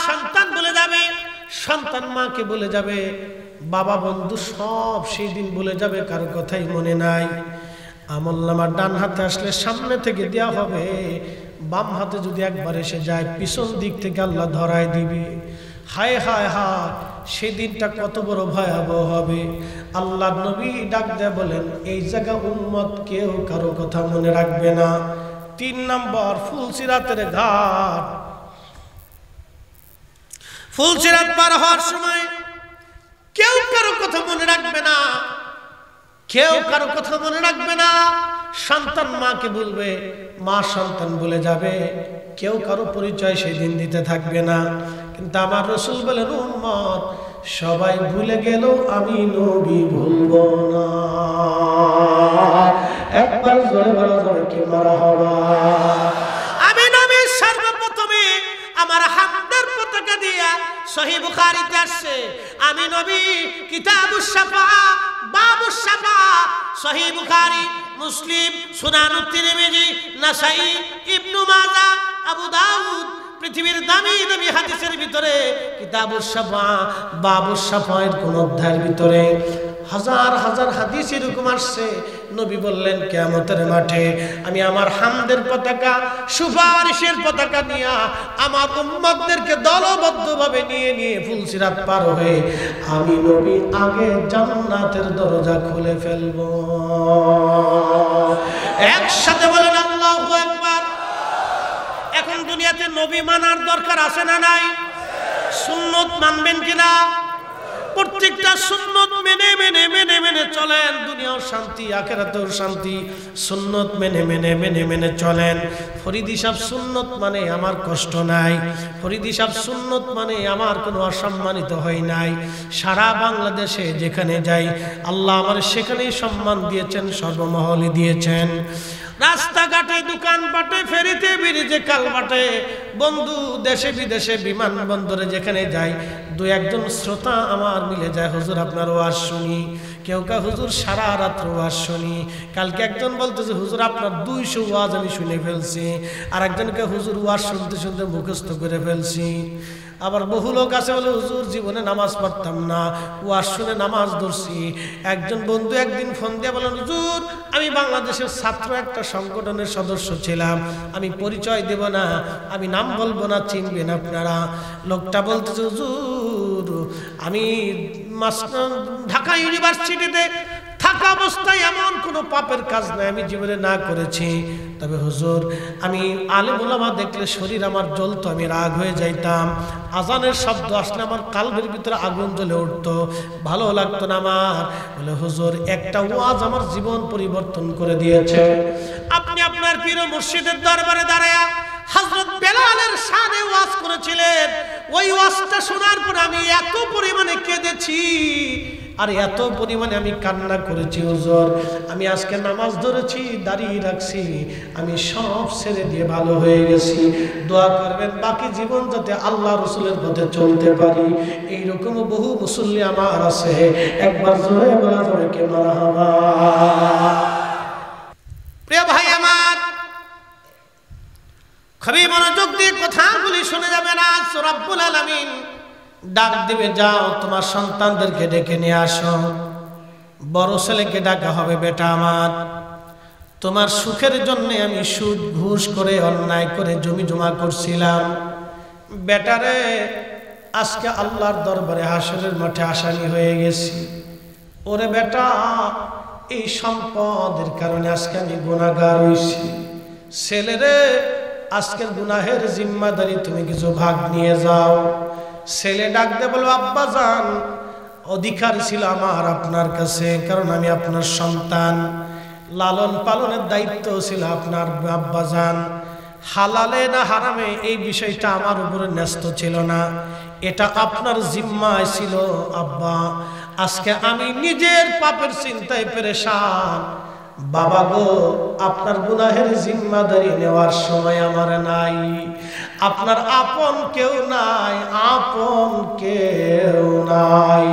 সন্তান বলে যাবে, সন্তান মাকে বলে যাবে, বাবা বন্ধু সব সেই দিন বলে যাবে, কারো কথাই মনে নাই। আমলনামা ডান হাতে আসলে সামনে থেকে দেয়া হবে, বাম হাতে যদি একবার এসে যায় পিছন দিক থেকে আল্লাহ ধরায় দিবে। হায় হায় হায়, সেদিনটা কত বড় ভয়াবহ হবে। আল্লাহ নবী ডাক দেয়া বলেন, এই জায়গা উম্মত কেউ কারো কথা মনে রাখবে না। 3 নম্বর, ফুলসিরাতের ঘাট। ফুলসিরাত পার হওয়ার সময় কেউ কারো কথা মনে রাখবে না, কেউ কারো কথা মনে রাখবে না। সন্তান মাকে বলবে, মা সন্তান বলে যাবে, কেউ কারো পরিচয় সেদিন দিতে থাকবে না। কিন্তু আমার রাসূল বলেন, উম্মত সবাই ভুলে গেল, আমি নবী ভুলবো না। একবার জোরে বলা যাবে কি মারহাবা। আমি নবী সর্বপ্রথমে আমার হামদের পতাকা দিয়া, সহিহ বুখারীতে আসছে, আমি নবী কিতাবুশ শাফা বাবুশ শাফা, সহিহ বুখারী, মুসলিম, সুনানুত তিরমিজি, নাসাই, ইবনু মাজাহ, আবু দাউদ, পৃথিবীর দামি দামি হাদিসের ভিতরে কিতাবুশ শাফা বাবুশ শাফা এর কোন অধ্যায়ের ভিতরে হাজার হাজার হাদিস এরকম আসছে। নবী বললেন, কিয়ামতের মাঠে আমি আমার হামদের পতাকা, সুপারিশের পতাকা নিয়ে আমার উম্মতদেরকে দলবদ্ধভাবে নিয়ে নিয়ে ফুলসিরাত পার হয়ে আমি নবী আগে জান্নাতের দরজা খুলে ফেলবো। একসাথে বলেন আল্লাহু আকবার। এখন দুনিয়াতে নবী মানার দরকার আছে না নাই? সুন্নত মানবেন কিনা? প্রত্যেকটা সুন্নত মেনে মেনে মেনে মেনে চলেন, দুনিয়াও শান্তি আখিরাতেও শান্তি। সুন্নত মেনে মেনে মেনে মেনে চলেন। ফরিদি সাহেব সুন্নত মানে আমার কষ্ট নাই, ফরিদি সাহেব সুন্নত মানে আমার কোনো অসম্মানিত হয় নাই। সারা বাংলাদেশে যেখানে যাই আল্লাহ আমার সেখানেই সম্মান দিয়েছেন, সর্বমহলে দিয়েছেন। রাস্তাঘাটে, দোকানপাটে, ফেরিতে, ব্রিজে, কালভাটে, বন্ধু দেশে বিদেশে, বিমানবন্দরে যেখানে যাই, 2-1 শ্রোতা আমার মিলে যায়, হুজুর আপনার ওয়াজ শুনি। কেউ কা হুজুর সারা রাত্র ওয়াজ শুনি। কালকে একজন বলতেছে, হুজুর আপনার 200 ওয়াজ আমি শুনে ফেলছি। আর একজনকে, হুজুর ওয়াজ শুনতে শুনতে মুখস্থ করে ফেলছি। আবার বহু লোক আছে বলে, হুজুর জীবনে নামাজ পড়তাম না, ওয়াজ শুনে নামাজ ধরছি। একজন বন্ধু একদিন ফোন দিয়ে বলেন, হুজুর আমি বাংলাদেশের ছাত্র একটা সংগঠনের সদস্য ছিলাম, আমি পরিচয় দেব না, আমি নাম বলবো না, চিনবেন আপনারা। লোকটা বলতেছে, হুজুর আমি ঢাকা ইউনিভার্সিটিতে থাকা অবস্থায় এমন কোনো পাপের কাজ নাই আমি জীবনে না করেছি। তবে হুজুর আমি আলেম ওলামা দেখলে শরীর আমার জ্বলতো, আমি রাগ হয়ে যাইতাম। আজানের শব্দ আসলে আমার কালবের ভিতরে আগুন জ্বলে উঠতো, ভালো লাগতো না আমার। বলে, হুজুর একটা ওয়াজ আমার জীবন পরিবর্তন করে দিয়েছে। আপনি আপনার পীর মুর্শিদের দরবারে দাঁড়ায়া হযরত বেলালের শানে ওয়াজ করেছিলেন। ওই ওয়াজটা শোনার পর আমি এত পরিমাণে কেঁদেছি, আর এত পরিমাণে আমি কান্না করেছি, হুজুর আমি আজকে নামাজ ধরেছি, দাঁড়িয়ে রাখছি, আমি সব ছেড়ে দিয়ে ভালো হয়ে গেছি। দোয়া করবেন বাকি জীবন যাতে আল্লাহ রাসূলের পথে চলতে পারি। এইরকম বহু মুসল্লি আমার আছে, একবার জোরে বলা যাবে কি মারহাবা। প্রিয় ভাই আমার, খুবই মনোযোগ দিয়ে কথাগুলি শুনে যাবেন। আজ রব্বুল আলামিন ডাক দিবে, যাও তোমার সন্তানদেরকে ডেকে নিয়ে আসো। বড় ছেলেকে ডাকা হবে, বেটা আমার তোমার সুখের জন্য আমি সুদ ঘুষ করে অন্যায় করে জমি জমা করছিলাম, বেটারে আজকে আল্লাহর দরবারে হাসরের মাঠে আসামি হয়ে গেছি। ওরে বেটা, এই সম্পদের কারণে আজকে আমি গুনাহগার হইছি। ছেলেরে আজকের গুনাহের জিম্মাদারি তুমি কিছু ভাগ নিয়ে যাও। ছেলে ডাক দিয়ে বলল, আব্বা জান অধিকার ছিল আমার আপনার কাছে, কারণ আমি আপনার সন্তান, লালন পালনের দায়িত্ব ছিল আপনার আব্বা জান। হালালে না হারামে এই বিষয়টা আমার উপরে ন্যস্ত ছিল না, এটা আপনার জিম্মায় ছিল আব্বা। আজকে আমি নিজের পাপের চিন্তায় পেরেশান। বাবা গো, আপনার গুনাহের জিম্মাদারি নেওয়ার সময় আমার নাই। আপনার আপন কেউ নাই, আপন কেউ নাই।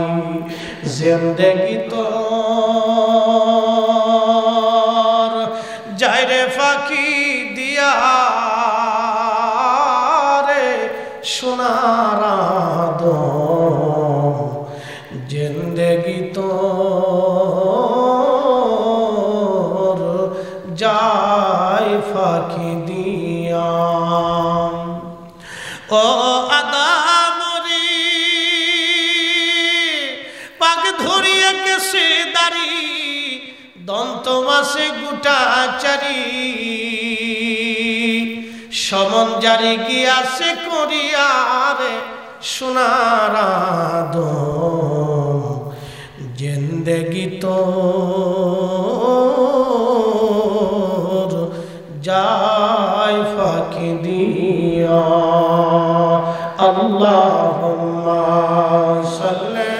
জিন্দেগি তো যায় রে ফাঁকি দিয়া রে, সোনার আদম জিন্দেগি তোর যায় ফাঁকি দিয়া। ও আদামরি পাক ধরিয়া কেসে দাড়ি দন্ত মাসে গোটা চারি সমন জারি গিয়াছে করিয়ারে সোনার আদম জিন্দেগি তোর যায় ফাঁকি দিয়া। আল্লাহুম্মা সাল্লি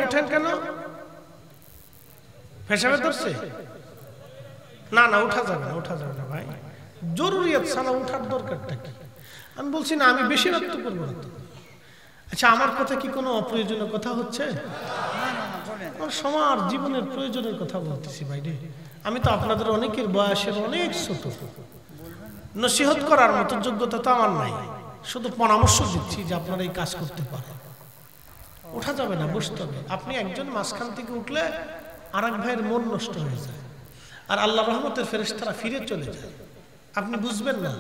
উঠেন কেন পেশাবে ধরছে? না উঠা যাবে না ভাই, জরুরিয়াত ছাড়া উঠার দরকারটা কি? আমি বলছি না আমি বেশি রাত করবো না। আচ্ছা আমার কথা কি কোনো অপ্রয়োজনীয় কথা হচ্ছে? সবার জীবনের প্রয়োজনের কথা বলতেছি ভাই রে। আমি তো আপনাদের অনেকের বয়সের অনেক ছোট, নসিহত করার মতো যোগ্যতা তো আমার নাই, শুধু পরামর্শ দিচ্ছি যে আপনারা এই কাজ করতে পারেন। ওঠা যাবে না, বসতে হবে। আপনি একজন মাঝখান থেকে উঠলে আর এক ভাইয়ের মন নষ্ট হয়ে যায়, আর আল্লাহ রহমতের ফেরেশতারা ফিরে চলে যায়। আপনি বুঝবেন না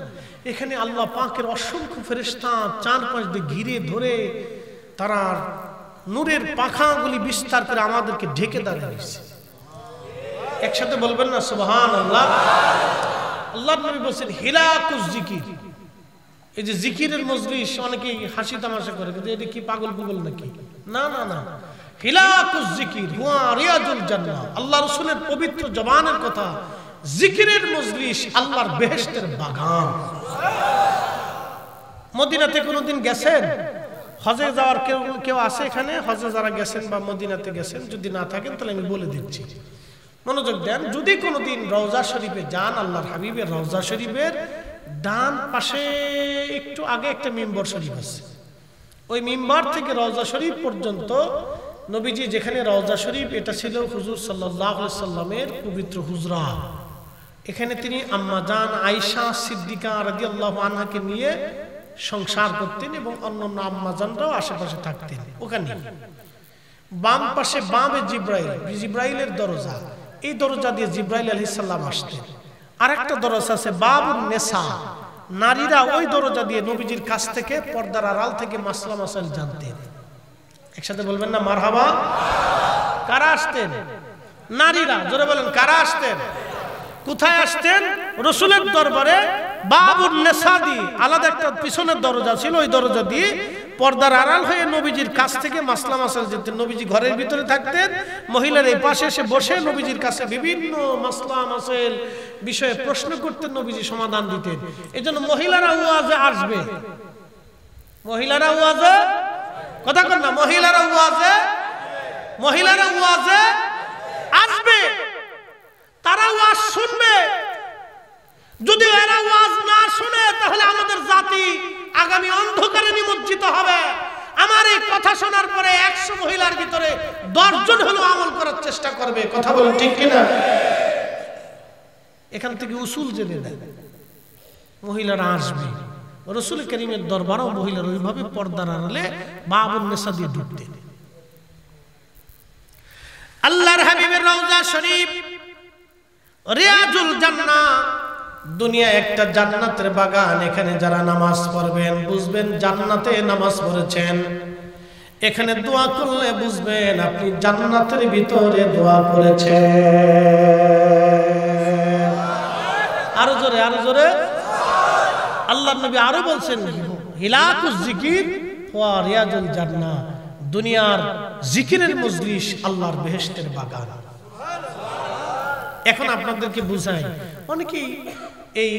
এখানে আল্লাহ পাকের অসংখ্য ফেরেশতা চারপাশ দিয়ে ঘিরে ধরে তারা নূরের পাখাগুলি বিস্তার করে আমাদেরকে ঢেকে দাঁড়িয়েছে। একসাথে বলবেন না সুবহানাল্লাহ। আল্লাহর নবী বলেন হিলাকুজ জিকির, এই যে জিকিরের মজলিস অনেকেই হাসি তামাশা করে যে এটা কি পাগল পাগল নাকি? না হিলাকুজ জিকির হুয়া রিয়াজুল জান্নাহ। আল্লাহ রাসূলের পবিত্র জবানের কথা, জিকিরের মজলিস আল্লাহর বেহেশতের বাগান। মদিনাতে কোনোদিন গেছেন? হজে যাওয়ার কেউ আছে এখানে? হজে যারা গেছেন বা মদিনাতে গেছেন, যদি না থাকেন তাহলে আমি বলে দিচ্ছি, মনোযোগ দেন। যদি কোনোদিন রওজা শরীফে যান, আল্লাহর হাবিবের রওজা শরীফের ডান পাশে একটু আগে একটা মিম্বর শরীফ আছে। ওই মিম্বর থেকে রওজা শরীফ পর্যন্ত নবীজি যেখানে রওজা শরীফ, এটা ছিল হুজুর সাল্লাল্লাহু আলাইহি সাল্লামের পবিত্র হুজরা। এখানে তিনি আম্মা জান আয়েশা সিদ্দিকা রাদিয়াল্লাহু আনহাকে নিয়ে সংসার করতেন এবং অন্যান্য আম্মা জানরাও আশেপাশে থাকতেন ওখানে। বাম পাশে বামে জিব্রাইলের দরজা, এই দরজা দিয়ে জিব্রাইল আলাইহিস সালাম আসতেন। আরেকটা দরজা আছে বাবুন নেসা, নারীরা ওই দরজা দিয়ে নবীজির কাছ থেকে পর্দার আড়াল থেকে মাসলা মাসাইল জানতেন। একসাথে বলবেন না মারহাবা। কারা আসতেন? নারীরা। জোরে বলেন কারা আসতেন? কোথায় আসতেন? রাসূলের দরবারে বাবুন নেসা দিয়ে আলাদা একটা পিছনের দরজা ছিল, ওই দরজা দিয়ে পর্দার আড়াল হয়ে নবীজির কাছ থেকে মাসলা মাসাইল জানতেন। নবীজি ঘরের ভিতরে থাকতেন, মহিলার এই পাশে এসে বসে নবীজির কাছে বিভিন্ন মাসলা মাসাইল বিষয়ে প্রশ্ন করতেন, নবীজি সমাধান দিতেন। এজন্য মহিলারা ওয়াজে আসবে, মহিলারা ওয়াজে কথা কন না, মহিলারা ওয়াজে আসবে, তারা ওয়াজ শুনবে। যদি এরা ওয়াজ না শুনে তাহলে আমাদের জাতি আগামী অন্ধকারে নিমজ্জিত হবে। আমার এই কথা শোনার পরে 100 মহিলার ভিতরে 10 জন হলো আমল করার চেষ্টা করবে। কথা বলুন ঠিক কিনা? এখান থেকে উসুল জেনে দেন, মহিলারা আসবে। রাসূল কারীমের দরবারেও মহিলারা ওইভাবে পর্দার আড়ালে বাবুন নেসা দিয়ে ঢুকতেন। আল্লাহর হাবিবের রওজা শরীফ রিয়াজুল জান্নাহ, দুনিয়া একটা জান্নাতের বাগান। এখানে যারা নামাজ পড়বেন বুঝবেন জান্নাতে নামাজ পড়েছেন। এখানে দোয়া করলে বুঝবেন আপনি জান্নাতের ভিতরে দোয়া করেছেন। আরো জোরে আল্লাহর নবী আরো বলছেন হিলাকুজ জিকির ওয়া রিয়াজুল জান্নাহ, দুনিয়ার জিকিরের মজলিস আল্লাহর বেহেশতের বাগান। এখন আপনাদেরকে বুঝাই, অনেকেই এই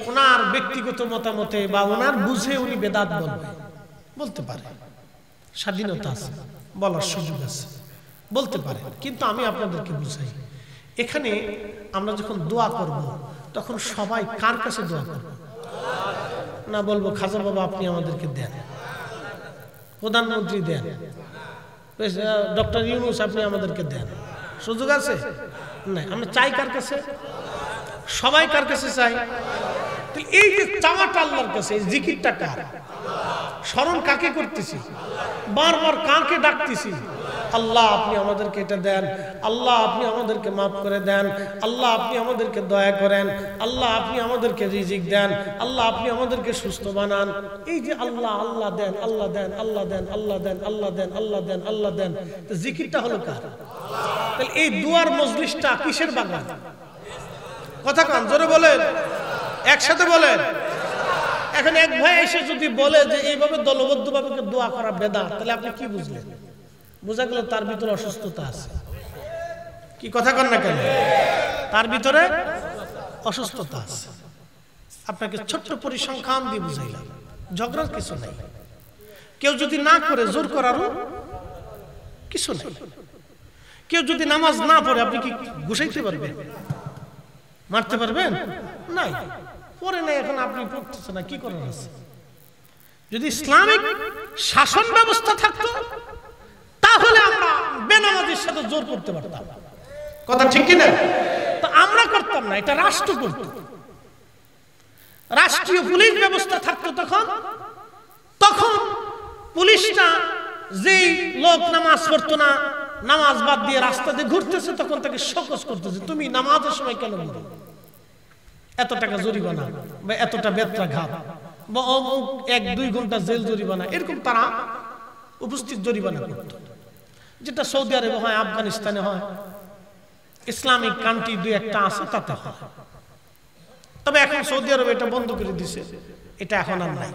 ওনার ব্যক্তিগত মতামতে বা ওনার বুঝে উনি বেদাত বলতে পারে, স্বাধীনতা আছে, বলার সুযোগ আছে, বলতে পারে। কিন্তু আমি আপনাদেরকে বুঝাই, এখানে আমরা যখন দোয়া করব তখন সবাই কার কাছে দোয়া করবে? না বলবো খাজা বাবা আপনি আমাদেরকে দেন, প্রধানমন্ত্রী দেন, ডক্টর ইউনূস আপনি আমাদেরকে দেন, সুযোগ আছে? না, আমরা চাই কার কাছে? সবাই কার কাছে চাই? এই যে চাওয়াটা আল্লাহর কাছে, এই জিকিরটা কার? স্মরণ কাকে করতেছি? বারবার কাকে ডাকতেছি? আল্লাহ আপনি আমাদেরকে এটা দেন, আল্লাহ আপনি আমাদেরকে মাফ করে দেন, আল্লাহ আপনি আমাদেরকে দয়া করেন, আল্লাহ আপনি আমাদেরকে রিজিক দেন, আল্লাহ আপনি আমাদেরকে সুস্থ বানান। এই যে আল্লাহ আল্লাহ দেন, আল্লাহ দেন, আল্লাহ দেন, আল্লাহ দেন, আল্লাহ দেন, আল্লাহ দেন, আল্লাহ দেন, জিকিরটা হলো কার? তাহলে এই দুয়ার মজলিসটা কিসের বাগান? কথা কান জোরে বলেন, একসাথে বলেন। এখন এক ভাই এসে যদি বলে যে এইভাবে দলবদ্ধভাবে দোয়া করা বেদাত, তাহলে আপনি কি বুঝলেন? বোঝা গেল তার ভিতরে অসুস্থতা আছে। কি কথা কন না কেন? তার ভিতরে অসুস্থতা আছে। আপনাকে ছোট্ট পরিসংখ্যান দিয়ে বুঝাইলাম, ঝগড়ার কিছু নাই। কেউ যদি না করে জোর করারও কিছু নাই। কেউ যদি নামাজ না পড়ে আপনি কি ঘুষাইতে পারবেন? মারতে পারবেন? নাই, পরে নাই, এখন আপনি পড়তেছেন না, কি করার আছে? যদি ইসলামিক শাসন ব্যবস্থা থাকতো তাহলে আমরা বেনামাজির সাথে জোর করতে পারতাম। কথা ঠিক কিনা? তো আমরা করতাম না, এটা রাষ্ট্র করত। রাষ্ট্রীয় পুলিশ ব্যবস্থা থাকতো তখন পুলিশটা যেই লোক নামাজ পড়তো না, নামাজ বাদ দিয়ে রাস্তা দিয়ে ঘুরতেছে, তখন তাকে শোকজ করতেছে, তুমি নামাজের সময় কেন ঘুরো? এত টাকা জরিমানা বা এতটা বেত্রাঘাত বা 1-2 ঘন্টা জেল জরিমানা, এরকম তারা উপস্থিত জরিমানা করত। যেটা সৌদি আরবে হয়, আফগানিস্তানে হয়, ইসলামিক কান্ট্রি 2-1টা আছে তাতে হয়। তবে এখন সৌদি আরবে এটা বন্ধ করে দিছে, এটা এখন আর নাই।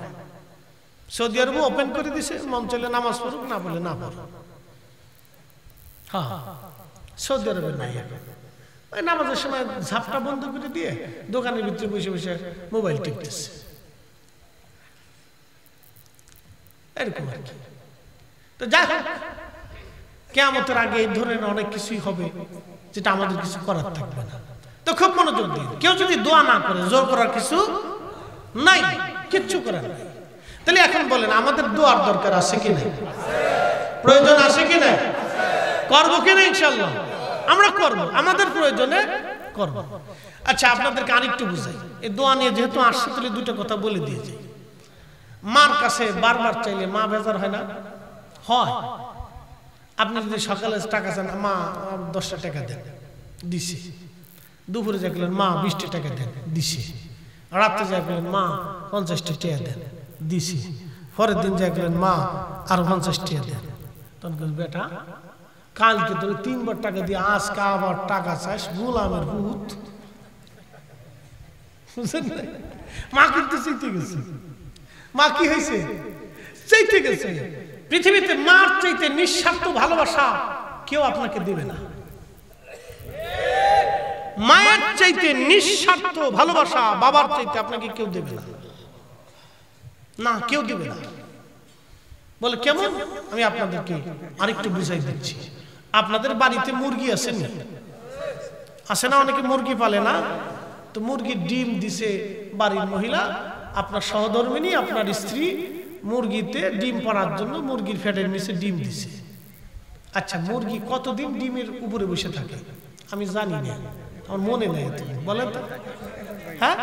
সৌদি আরবে ওপেন করে দিছে, মন চলে নামাজ পড়ুক, না বলে না পড়ুক। হ্যাঁ, সৌদি আরবে নাই এখন। ওই নামাজের সময় ঝাপটা বন্ধ করে দিয়ে দোকানের ভিতরে বসে বসে মোবাইল টিপতেছে, এরকম আর কি। তো যাই হোক, কিয়ামতের আগে এই ধরনের অনেক কিছুই হবে যেটা আমাদের কিছু করার থাকবে না। তো খুব মনোযোগ দিন, কেউ যদি দোয়া না করে, জোর করার কিছু নাই, কিচ্ছু করার নাই। তাহলে এখন বলেন আমাদের দোয়ার দরকার আছে কি নাই? প্রয়োজন আছে কি নাই? করবো কিনা? ইনশাআল্লাহ আমরা করবো, আমাদের প্রয়োজনে করব। আচ্ছা, আপনাদেরকে আরেকটু বুঝাই, এই দোয়া নিয়ে যেহেতু আসছে তাহলে দুটো কথা বলে দিয়ে যাই। মার কাছে বারবার চাইলে মা বেজার হয় না? হয়। আপনি যদি সকালে টাকা চান, মা 10টা টাকা দেন, দিছে। দুপুরে দেখলেন মা 20টা টাকা দেন, দিছে। রাতে দেখলেন মা 50টা টাকা দেন, দিছে। পরের দিন দেখলেন মা আরো 50 টাকা দেন, তখন বেটা কালকে তোর 3বার টাকা দিয়ে আজকে আবার টাকা চাস, গোলামের ভূত। মা কিন্তু চাইতে গেছে। মা কি হয়েছে? চাইতে গেছে। পৃথিবীতে মার চাইতে নিঃস্বার্থ ভালোবাসা কেউ আপনাকে দিবে না। মায়ের চাইতে নিঃস্বার্থ ভালোবাসা বাবার চাইতে আপনাকে কেউ দেবে না, না কেউ দিবে না। বলে কেমন? আমি আপনাদেরকে আরেকটু বুঝাই দিচ্ছি। আপনাদের বাড়িতে মুরগি আছে না? আছে না? অনেকে মুরগি পালে না? তো মুরগির ডিম দিছে বাড়ির মহিলা, আপনার সহধর্মিনী, আপনার স্ত্রী মুরগিতে ডিম পাড়ার জন্য মুরগির ফ্যাটের নিচে ডিম দিছে। আচ্ছা, মুরগি কতদিন ডিমের উপরে বসে থাকে? আমি জানি না, আমার মনে নেই। বলেন তো। হ্যাঁ,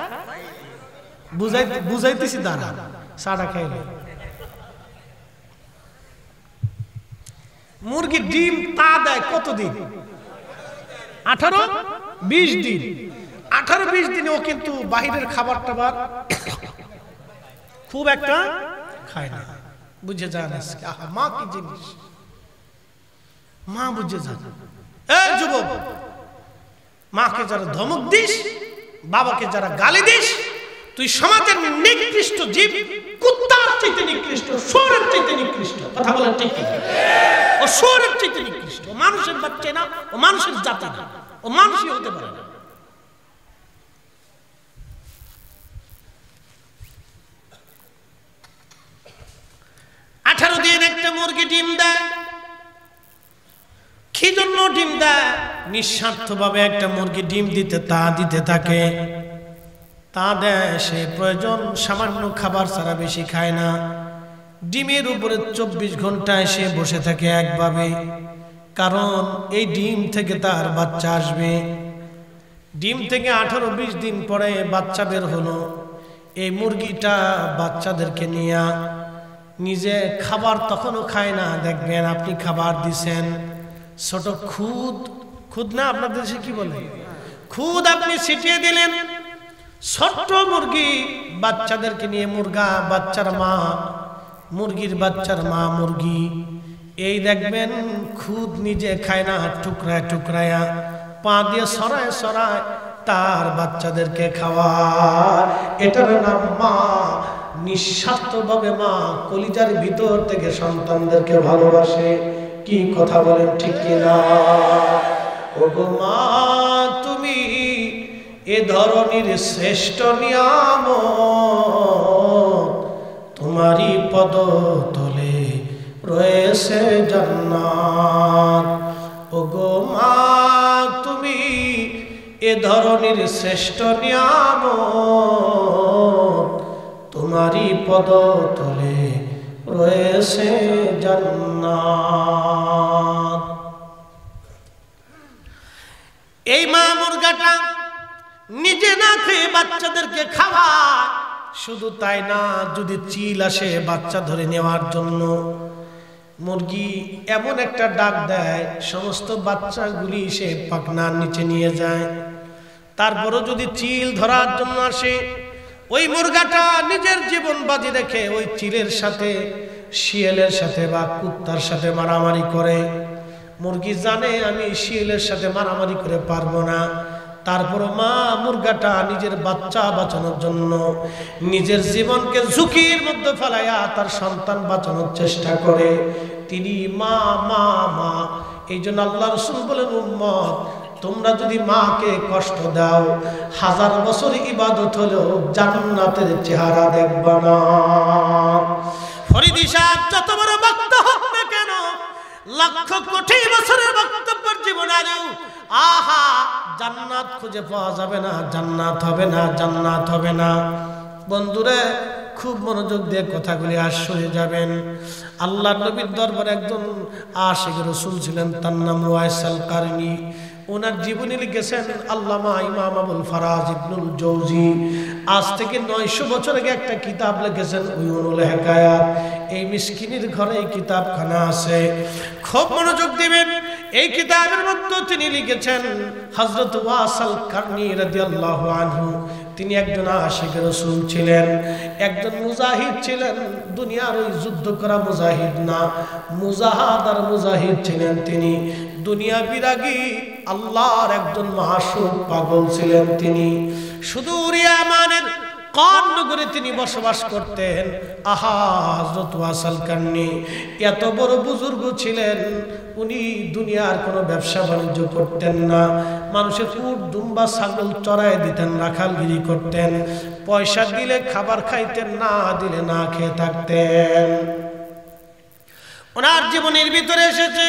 বুঝাইতেছি, দাঁড়া, সাড়া খাইলে। মুরগি ডিম তা দেয় কতদিন? 18-20 দিন। 18-20 দিনে ও কিন্তু বাহিরের খাবার টাবার খুব একটা খায় না। বুঝে যান মা কি জিনিস, মা বুঝে যান। এই যুবক, মাকে যারা ধমক দিস, বাবাকে যারা গালি দিস, তুই সমাজের নিকৃষ্ট জীব, কুত্তার চাইতে নিকৃষ্ট, শুয়োরের চাইতে নিকৃষ্ট। কথা বলেন ঠিক কি? ও শুয়োরের চাইতে নিকৃষ্ট। ও মানুষের বাচ্চা না, ও মানুষের জাতি না, ও মানুষই হতে পারে না। একটা মুরগি ডিম দেয়, কি জন্য ডিম দেয়? নিঃস্বার্থভাবে একটা মুরগি ডিম দিতে থাকে। তা দেয়, সে প্রয়োজন সামান্য খাবার ছাড়া বেশি খায় না। ডিমের উপরে 24 ঘন্টায় সে বসে থাকে একভাবে, কারণ এই ডিম থেকে তার বাচ্চা আসবে। ডিম থেকে 18-20 দিন পরে বাচ্চা বের হলো। এই মুরগিটা বাচ্চাদেরকে নিয়ে নিজে খাবার তখনও খায় না। দেখবেন আপনি খাবার দিছেন, ছোট খুদ না, আপনাদের দেশে কি বলে, খুদ আপনি ছিটিয়ে দিলেন। ছোট্ট মুরগি বাচ্চাদেরকে নিয়ে, মুরগির বাচ্চার মা মুরগি, এই দেখবেন খুদ নিজে খায় না, টুকরায় টুকরায়া পা দিয়ে সরায় সরায় তার বাচ্চাদেরকে খাওয়ায়। এটার নাম মা। নিঃস্বার্থভাবে মা কলিজার ভিতর থেকে সন্তানদেরকে ভালোবাসে। কি কথা বলেন, ঠিক কিনা? ওগো মা, তুমি এ ধরনের শ্রেষ্ঠ নিয়ামত, তোমারই পদতলে রয়েছে জান্নাত। ওগো মা, তুমি এ ধরনের শ্রেষ্ঠ নিয়ামত, তোমারই পদতলে রয়েছে জান্নাত। এই মা মুরগাটা নিজে না খেয়ে বাচ্চাদেরকে খাওয়ায়। শুধু তাই না, যদি চিল আসে বাচ্চা ধরে নেওয়ার জন্য, মুরগি এমন একটা ডাক দেয়, সমস্ত বাচ্চাগুলি সে পাখনার নিচে নিয়ে যায়। তারপরও যদি চিল ধরার জন্য আসে, ওই মুরগাটা নিজের জীবন বাজি রেখে ওই চিলের সাথে, শিয়ালের সাথে বা কুত্তার সাথে মারামারি করে। মুরগি জানে আমি শিয়ালের সাথে মারামারি করে পারবো না, তারপরও মা মুরগাটা নিজের বাচ্চা বাঁচানোর জন্য নিজের জীবনকে ঝুঁকির মধ্যে ফেলাইয়া তার সন্তান বাঁচানোর চেষ্টা করে। তিনি মা মা মা। এই জন্য আল্লাহ রাসূল বলেন, উম্মত, তোমরা যদি মাকে কষ্ট দাও, 1000 বছর ইবাদত হলেও জান্নাতের চেহারা দেখবা না। ফরিদি সাহেব যত বড় বক্ত হোক না কেন, লক্ষ কোটি বছরের বক্তব্যের জীবনেও আহা জান্নাত খুঁজে পাওয়া যাবে না, জান্নাত হবে না, জান্নাত হবে না। বন্ধুরে, খুব মনোযোগ দিয়ে কথাগুলি শুনে যাবেন। আল্লাহ নবীর দরবারে একজন আশিক রাসূল ছিলেন, তার নাম ওয়াইস আল কারনি। ওনার জীবনী লিখেছেন আল্লামা ইমাম আবুল ফারাজ ইবনুল জৌজি। আজ থেকে 900 বছর আগে একটা কিতাব লিখেছেন, উয়ুনুল হিকায়াত। এই মিসকিনের ঘরে এই কিতাবখানা আছে, খুব মনোযোগ দিবেন। এই কিতাবের মধ্যে তিনি লিখেছেন, হযরত ওয়াইস আল কারনি রাদিয়াল্লাহু আনহু, তিনি একজন আশিক রাসূল ছিলেন, একজন মুজাহিদ ছিলেন। দুনিয়ার ওই যুদ্ধ করা মুজাহিদ না, মুজাহাদার মুজাহিদ ছিলেন তিনি। দুনিয়া বিরাগী আল্লাহর একজন মাসুক পাগল ছিলেন তিনি। সুদূর ইয়ামানের কন নগরে তিনি বসবাস করতেন। আহা, হযরত ওয়াইস আল কারনি এত বড় বুজুর্গ ছিলেন, উনি দুনিয়ার কোনো ব্যবসা বাণিজ্য করতেন না। মানুষের উট দুম্বা ছাগল চড়ায় দিতেন, রাখালগিরি করতেন। পয়সা দিলে খাবার খাইতেন, না দিলে না খেয়ে থাকতেন। ওনার জীবনের ভিতরে এসেছে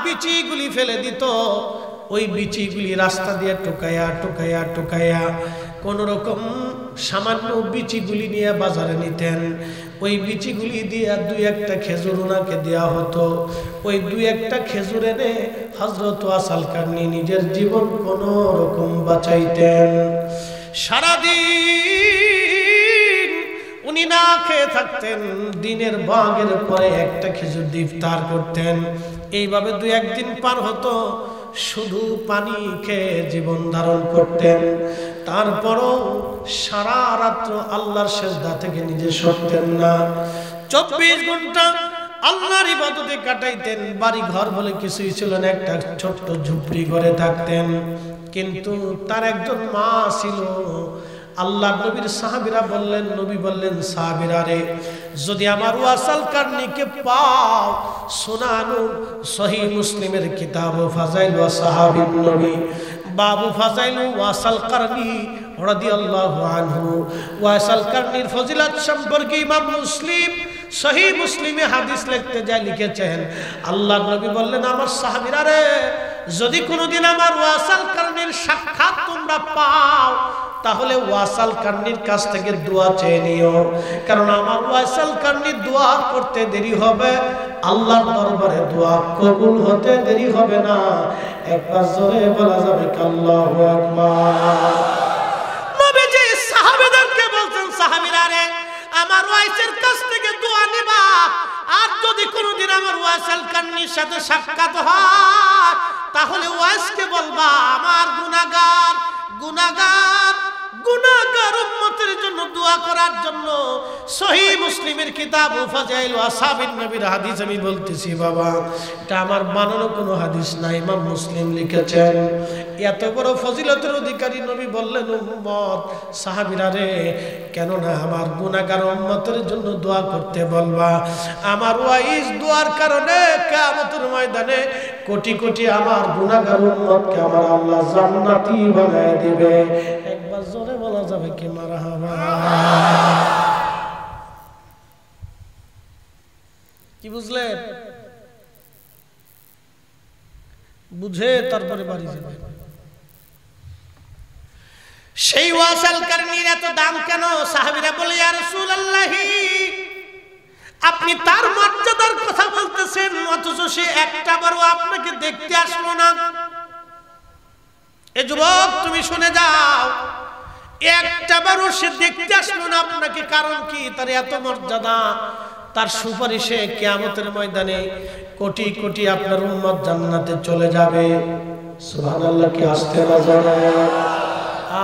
বিচিগুলি ফেলে দিত। ওই বিচিগুলি রাস্তা দিয়ে টোকাইয়া টোকাইয়া টোকাইয়া কোন রকম সামান্য বিচিগুলি নিয়ে বাজারে নিতেন। ওই বিচিগুলি দিয়ে 2-1টা খেজুর ওনাকে দেওয়া হতো। ওই 2-1টা খেজুর এনে হযরত ওয়াইস আল কারনি নিজের জীবন কোন রকম বাঁচাইতেন। সারাদিন উনি না খেয়ে থাকতেন। দিনের ভাগের পরে একটা খেজুর দিয়ে ইফতার করতেন। এইভাবে 2-1 দিন পার হতো, শুধু পানি খেয়ে জীবন ধারণ করতেন। তারপরও সারা রাত্র আল্লাহর সেজদা থেকে নিজে সরতেন না। 24 ঘন্টা আল্লাহর ইবাদতে কাটাইতেন। বাড়ি ঘর বলে কিছুই ছিল না, একটা ছোট্ট ঝুপড়ি ঘরে থাকতেন। কিন্তু তার একজন মা ছিল। আল্লাহ নবীর সাহাবীরা বললেন, নবী বললেন, সাহাবীরা রে, যদি আমার ওয়াইস আল কারনিকে পাও, সুনানুল সহিহ মুসলিমের কিতাব ফাজাইল ওয়া সাহাবীন নবী, বাবু ফাজাইল ওয়াইস আল কারনি রাদিয়াল্লাহু আনহু। ওয়াইস আল কারনির ফজিলত সম্পর্কে ইমাম মুসলিম সহিহ মুসলিমে হাদিস লিখতে যায় লিখেছেন, আল্লাহ নবী বললেন, আমার সাহাবীরা রে, যদি কোনোদিন আমার ওয়াইস আল কারনির সাক্ষাৎ তোমরা পাও, তাহলে ওয়াসাল কারনির কাছ থেকে দোয়া চেয়ে নিও, কারণ আমার ওয়াসাল কারনির দোয়া করতে দেরি হবে, আল্লাহর দরবারে দোয়া কবুল হতে দেরি হবে না। একবার জোরে বলা যাবে আল্লাহু আকবার। নবীজি সাহাবীদেরকে বলছেন, সাহাবীরা রে, আমার ওয়াইসের কাছ থেকে দোয়া নিবা, আর যদি কোনোদিন আমার ওয়াসাল কারনির সাথে সাক্ষাৎ হয় তাহলে ওয়াইসকে বলবা আমার গুনাহগার গুনাহগার গুনাহগার উম্মতের জন্য দোয়া করার জন্য। সহিহ মুসলিমের কিতাব ফাজাইল ওয়া সাবিন নবীর হাদিস আমি বলতেছি বাবা, এটা আমার বানানো কোনো হাদিস না, ইমাম মুসলিম লিখেছেন। এত বড় ফজিলতের অধিকারী নবী বললেন, উম্মত সাহাবীরা রে, কেন না আমার গুনাহগার উম্মতের জন্য দোয়া করতে বলবা। আমার ওয়াইস দোয়ার কারণে কিয়ামতের ময়দানে কোটি কোটি আমার গুনাহগার উম্মতকে আমার আল্লাহ জান্নাতি বানায় দিবে। একবার জোরে বলা যাবে কি মারহাবা। কি বুঝলেন? বুঝে তারপরে বাড়ি যাবে। সেই ওয়াসাল কারনির এত দাম কেন? সাহাবীরা বলে, ইয়া রাসূলুল্লাহ, আপনি তার মর্যাদার কথা বলতেছেন, অথচ সে একটা বারও আপনাকে দেখতে আসলো না। এ যুবক, তুমি শুনে যাও, একটা বারও সে দেখতে আসলো না আপনাকে, কারণ কি? তার এত মর্যাদা, তার সুপারিশে কিয়ামতের ময়দানে কোটি কোটি আপনার উম্মত জান্নাতে চলে যাবে। সুবহানাল্লাহ, কি আসতে না জানে।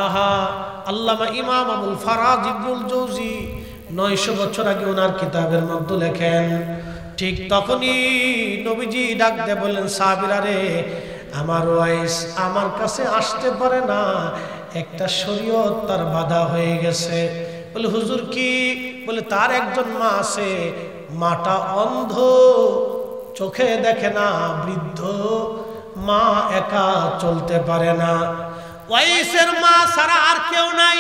আহা, আল্লামা ইমাম আবুল ফারাজ ইবনুল জৌজি 900 বছর আগে ওনার কিতাবের মধ্যে লেখেন, ঠিক তখনই নবীজি ডাক দিয়ে বললেন, সাহাবীরা রে, আমার ওয়াইস আমার কাছে আসতে পারে না, একটা শরীয়ত তার বাধা হয়ে গেছে। বলে, হুজুর কি? বলে, তার একজন মা আছে, মাটা অন্ধ, চোখে দেখে না, বৃদ্ধ মা, একা চলতে পারে না। ওয়াইসের মা ছাড়া আর কেউ নাই,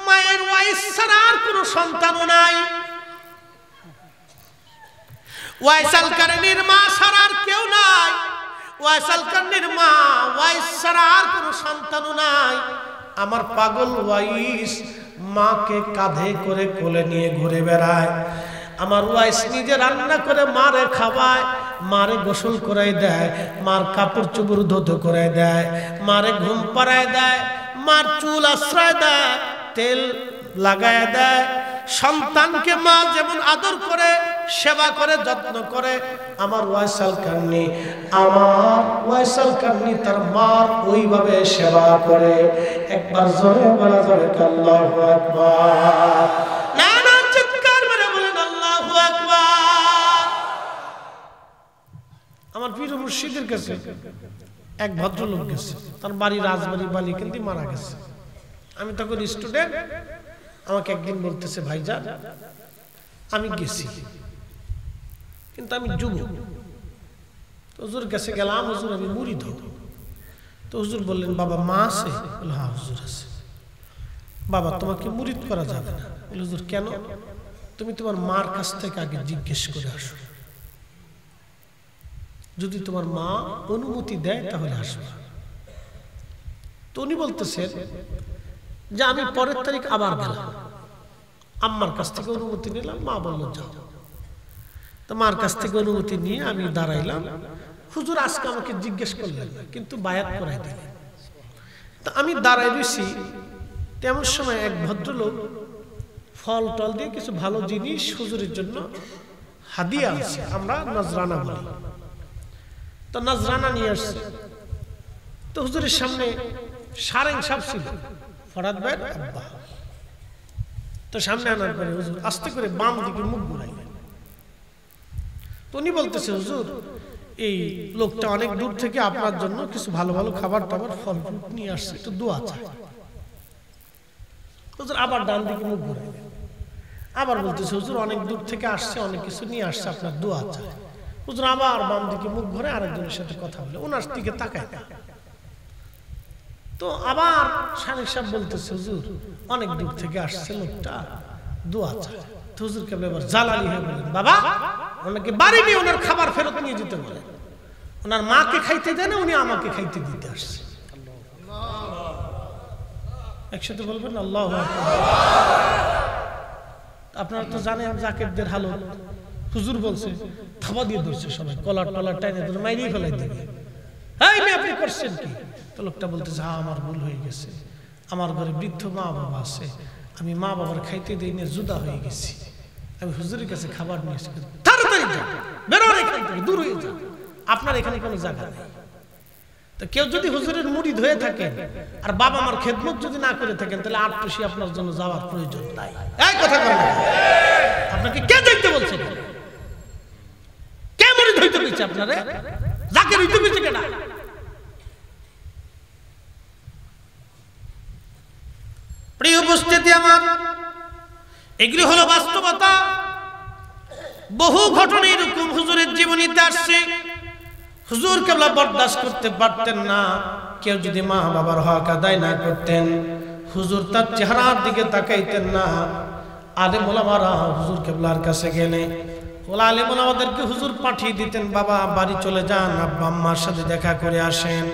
মায়ের ওয়াইস ছাড়া আর কোনো সন্তানও নাই। ওয়াইসাল কারনির মা ছাড়া আর কেউ নাই, ওয়াইসাল কারনির মা ওয়াইস ছাড়া আর কোনো সন্তানও নাই। আমার পাগল ওয়াইস মাকে কাঁধে করে কোলে নিয়ে ঘুরে বেড়ায়। আমার ওয়াইস নিজে রান্না করে মারে খাওয়ায়, মারে গোসল করাই দেয়, মার কাপড় চোপড় ধুতে করাই দেয়, মারে ঘুম পাড়ায় দেয়, মার চুল আশ্রয় দেয়, তেল লাগায় দেয়। সন্তানকে মা যেমন আদর করে, সেবা করে, যত্ন করে, আমার ওয়াইসাল কারনি, আমার ওয়াইসাল কারনি তার মার ওইভাবে সেবা করে। একবার জোরে বলা যাবে আল্লাহু আকবার। না না, চিৎকার মেরে বলেন আল্লাহু আকবার। আমার পীর মুর্শিদের কাছে এক ভদ্রলোক গেছে, তার বাড়ি রাজবাড়ি বালিকান্দি, মারা গেছে। আমি তখন স্টুডেন্ট, আমাকে একদিন বলতেছে, ভাইজান আমি গেছি, কিন্তু আমি যুবক। হুজুর কাছে গেলাম, হুজুর আমি মুরিদ হব। তো হুজুর বললেন, বাবা মা আছে? বলে, হ্যাঁ হুজুর আছে। বাবা তোমাকে মুরিদ করা যাবে না। বলে, হুজুর কেন? তুমি তোমার মার কাছ থেকে আগে জিজ্ঞেস করে আসো, যদি তোমার মা অনুমতি দেয় তাহলে আসবে। তো উনি বলতেছেন যে আমি পরের তারিখ আবার গেলাম, আম্মার কাছ থেকে অনুমতি নিলাম, মা বলল যাও। তো মার কাছ থেকে অনুমতি নিয়ে আমি দাঁড়াইলাম। হুজুর আজকে আমাকে জিজ্ঞেস করলেন না, কিন্তু বায়াত করাই দিলেন। তো আমি দাঁড়াই রয়েছি, তেমন সময় এক ভদ্রলোক ফল টল দিয়ে কিছু ভালো জিনিস হুজুরের জন্য হাদিয়া আছে, আমরা নজরানা বলি। তো নজরানা নিয়ে আসছে। তো হুজুরের সামনে সারেং সাহেব ছিল, ফরাদ ভাইয়ের আব্বা। তো সামনে আনার পরে হুজুর আস্তে করে বাম দিকে মুখ ঘুরাইলেন। তো উনি বলতেছে, হুজুর এই লোকটা অনেক দূর থেকে আপনার জন্য কিছু ভালো ভালো খাবার টাবার ফল ফ্রুট নিয়ে আসছে, একটু দোয়া চায়। হুজুর আবার ডান দিকে মুখ ঘুরাইলেন, আবার বলতেছে, হুজুর অনেক দূর থেকে আসছে, অনেক কিছু নিয়ে আসছে, আপনার দোয়া চায়। হুজুর আবার বাম দিকে মুখ ঘুরে আরেকজনের সাথে কথা বলে, ওনার দিকে তাকায় না। তো আবার শানিক সাহেব বলতেছে, হুজুর অনেক দূর থেকে আসছে, লোকটা দোয়া চায়। তো হুজুর কেবল এবার জালালি হয়ে বলেন, বাবা ওনাকে বাড়ি নিয়ে ওনার খাবার ফেরত নিয়ে যেতে বলে। ওনার মাকে খাইতে দেয় না, উনি আমাকে খাইতে দিতে আসছে। একসাথে বলবেন আল্লাহু আকবার। আপনারা তো জানেন জাকিরদের হালত, হুজুর বলছে থাবা দিয়ে ধরছে সবাই, কলার টলার টাইনে ধরে মাইরিয়ে ফেলাই দেবে। এই মেয়ে আপনি করছেন কি? তো লোকটা বলতেছে হ্যাঁ আমার ভুল হয়ে গেছে, আমার ঘরে বৃদ্ধ মা বাবা আছে, আমি মা বাবার খাইতে দিই না, জুদা হয়ে গেছি, আমি হুজুরের কাছে খাবার নিয়ে এসে তাড়াতাড়ি যান, বেরোন এখান থেকে, দূর হয়ে যান, আপনার এখানে কোনো জায়গা নেই। তো কেউ যদি হুজুরের মুরিদ হয়ে থাকেন আর বাবা মার খেদমত যদি না করে থাকেন, তাহলে আর খুশি আপনার জন্য যাওয়ার প্রয়োজন নাই। এই কথা বলেন, আপনাকে কে দেখতে বলছে? কে মুরিদ হইতে বলছে আপনারে? জাকির হইতে বলছে কেন? প্রিয় উপস্থিতি আমার, এগুলি হলো বাস্তবতা। বহু ঘটনা এরকম হুজুরের জীবনীতে আসছে। হুজুর কেবলা বরদাস্ত করতে পারতেন না কেউ যদি মা বাবার হক আদায় না করতেন। হুজুর তার চেহারার দিকে তাকাইতেন না। আলেম ওলামারা হুজুর কেবলার কাছে গেলে ওলা আলেম ওলামাদেরকে হুজুর পাঠিয়ে দিতেন, বাবা বাড়ি চলে যান, আব্বা আম্মার সাথে দেখা করে আসেন।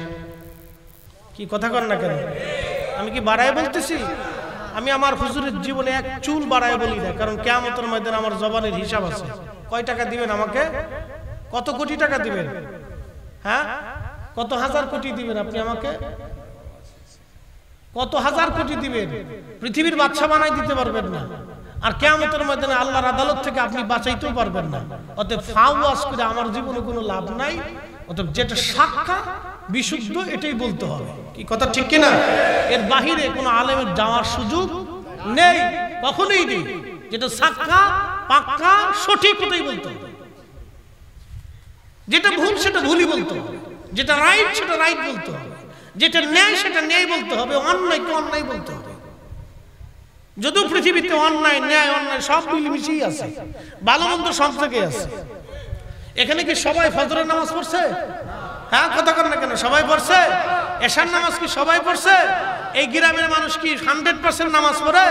কি কথা কর না কেন? আমি কি বাড়ায় বলতেছি? আমি আমার হুজুরের জীবনে এক চুল বাড়ায় বলি না, কারণ কিয়ামতের ময়দানে আমার জবানের হিসাব আছে। কয় টাকা দিবেন আমাকে? কত কোটি টাকা দিবেন? হ্যাঁ, কত হাজার কোটি দিবেন আপনি আমাকে? কত হাজার কোটি দিবেন? পৃথিবীর বাদশা বানাই দিতে পারবেন না। আর কিয়ামতের ময়দানে আল্লাহর আদালত থেকে আপনি বাঁচাইতেও পারবেন না। অতএব ফাওয়াজ করে আমার জীবনে কোনো লাভ নাই। অতএব যেটা সাক্কা বিশুদ্ধ এটাই বলতে হবে। কি কথা ঠিক কিনা? এর বাহিরে কোনো আলেমের যাওয়ার সুযোগ নেই, কখনোই নেই। যেটা সাক্কা পাক্কা সঠিক ওটাই বলতে হবে। যেটা ভুল সেটা ভুলই বলতে হবে, যেটা রাইট সেটা রাইট বলতে হবে, যেটা ন্যায় সেটা ন্যায় বলতে হবে, অন্যায়কে অন্যায় বলতে হবে। যদিও পৃথিবীতে অন্যায় ন্যায় অন্যায় সব মিলেমিশেই আছে, ভালো মন্দ সব জায়গায় আছে। এখানে কি সবাই ফজরের নামাজ পড়ছে? হ্যাঁ, কথা কর না কেন? সবাই পড়ছে। এশার নামাজ কি সবাই পড়ছে? এই গ্রামের মানুষ কি 100% নামাজ পড়ে?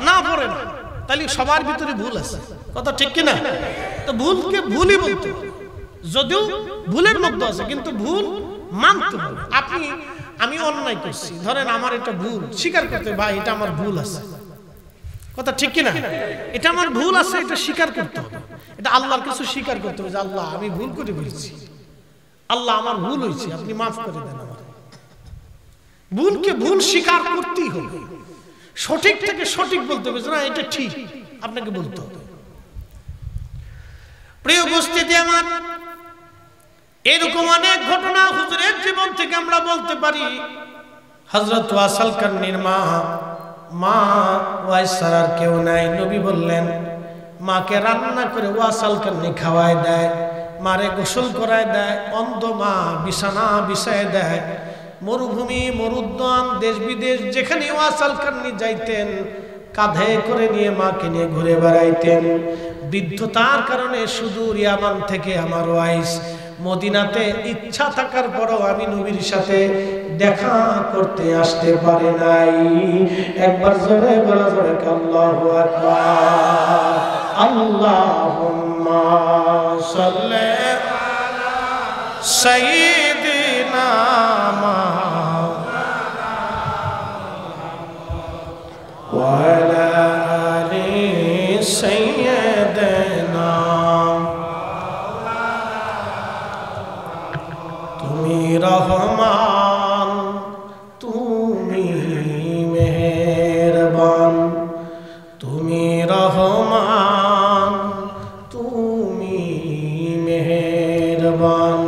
না, পড়ে না। তাহলে সবার ভিতরে ভুল আছে, কথা ঠিক কিনা? তো ভুলকে ভুলই বলতে হবে, যদিও ভুলের মধ্যে আছে, কিন্তু ভুল মানতে হবে। আমি অন্যায় করছি, ধরেন আমার এটা ভুল, স্বীকার করতে, ভাই এটা আমার ভুল আছে, কথা ঠিক কিনা? এটা আমার ভুল আছে, এটা স্বীকার করতে হবে। এটা আল্লাহর কাছে স্বীকার করতে হবে যে আল্লাহ আমি ভুল করে ফেলেছি, আল্লাহ আমার ভুল হয়েছে, আপনি মাফ করে দেন আমার। ভুলকে ভুল স্বীকার করতেই হবে, সঠিক থেকে সঠিক বলতে হবে, না এটা ঠিক আপনাকে বলতে হবে। প্রিয় উপস্থিতি আমার, এরকম অনেক ঘটনা হুজুরের জীবন থেকে আমরা বলতে পারি। হযরত ওয়াসাল কারনির মা ওয়াইস ছাড়ার কেউ নাই। নবী বললেন মাকে রান্না করে ওয়াসাল কারনি খাওয়ায় দেয়, মারে গোসল করায় দেয়, অন্ধ মা বিছানা বিছায় দেয়। মরুভূমি মরুদ্যান দেশ বিদেশ যেখানে ওয়াসাল কারনি যাইতেন কাঁধে করে নিয়ে মাকে নিয়ে ঘুরে বেড়াইতেন। বৃদ্ধতার কারণে সুদূর ইয়ামান থেকে আমার ওয়াইস মদিনাতে ইচ্ছা থাকার পরও আমি নবীর সাথে দেখা করতে আসতে পারে নাই। একবার জোরে বলা জোরে আল্লাহু আকবার। আল্লাহুম্মা সাল্লি আলা সাইয়্যিদিনা ওয়া আলা আলি সাইয়্যিদিনা। তুমি রহমান, তুমি মেহেরবান, তুমি রহমান, তুমি মেহেরবান।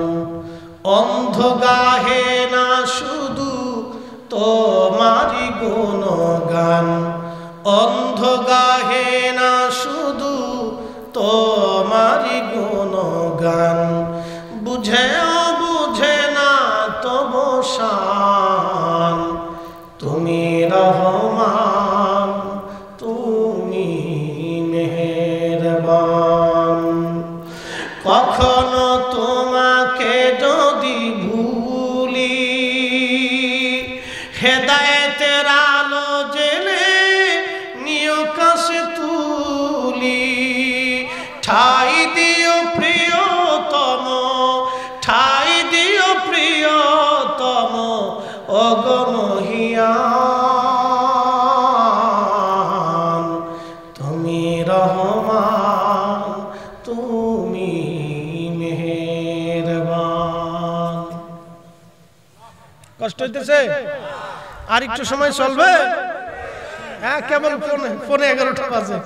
অন্ধ গাহে না শুধু তোমারি গুণগান, অন্ধ গাহে না শুধু তোমারি গুণগান। বুঝেও বুঝে না তবু শান, তুমি রহমান, তুমি মেহেরবান। কখনো তোমাকে যদি ভুলি, হেদায়েতের আলো জেলে নিয় কাছে তুলি। ঠাই দিও প্রিয়তম, ঠাই দিও প্রিয়তম, ওগো মহিয়ান। হইতেছে? আর একটু সময় চলবে? হ্যাঁ, কেবল 11:15 বাজে,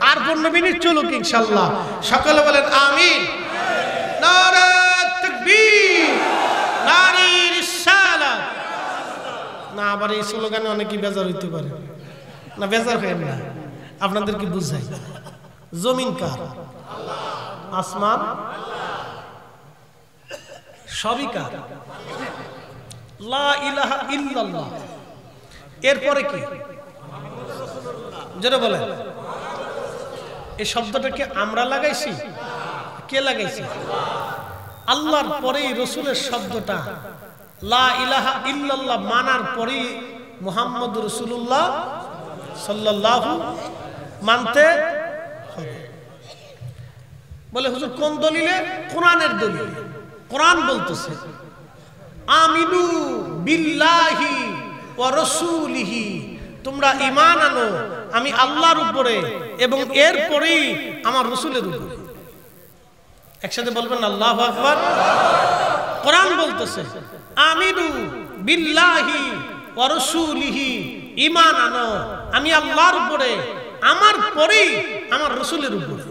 আর 15 মিনিট চলুক ইনশাআল্লাহ। সকলে বলেন আমিন। নারে তাকবীর, নারে রিসালাত। না, আবার এই স্লোগানে অনেকেই বেজার হইতে পারে না, বেজার হবেন না, আপনাদেরকে বুঝাই। জমিন কার? আসমান সবই কার? লা ইলাহা ইল্লাল্লাহ। এরপরে কি? যেটা বলেন, এই শব্দটাকে আমরা লাগাইছি? কে লাগাইছি? আল্লাহর পরেই রসুলের শব্দটা, লা ইলাহা ইল্লাল্লাহ মানার পরেই মুহাম্মদ রাসূলুল্লাহ সাল্লাল্লাহু মানতে হবে। বলে হুজুর কোন দলিলে? কোরআনের দলিলে। কোরআন বলতেছে আমিনু বিল্লাহি ওয়া রাসূলিহি, তোমরা ঈমান আনো আমি আল্লাহর উপরে এবং এরপরেই আমার রাসূলের উপরে। একসাথে বলবেন আল্লাহু আকবার। কোরআন বলতেছে আমিনু বিল্লাহি ওয়া রাসূলিহি, ঈমান আনো আমি আল্লাহর উপরে, আমার পরেই আমার রাসূলের উপরে।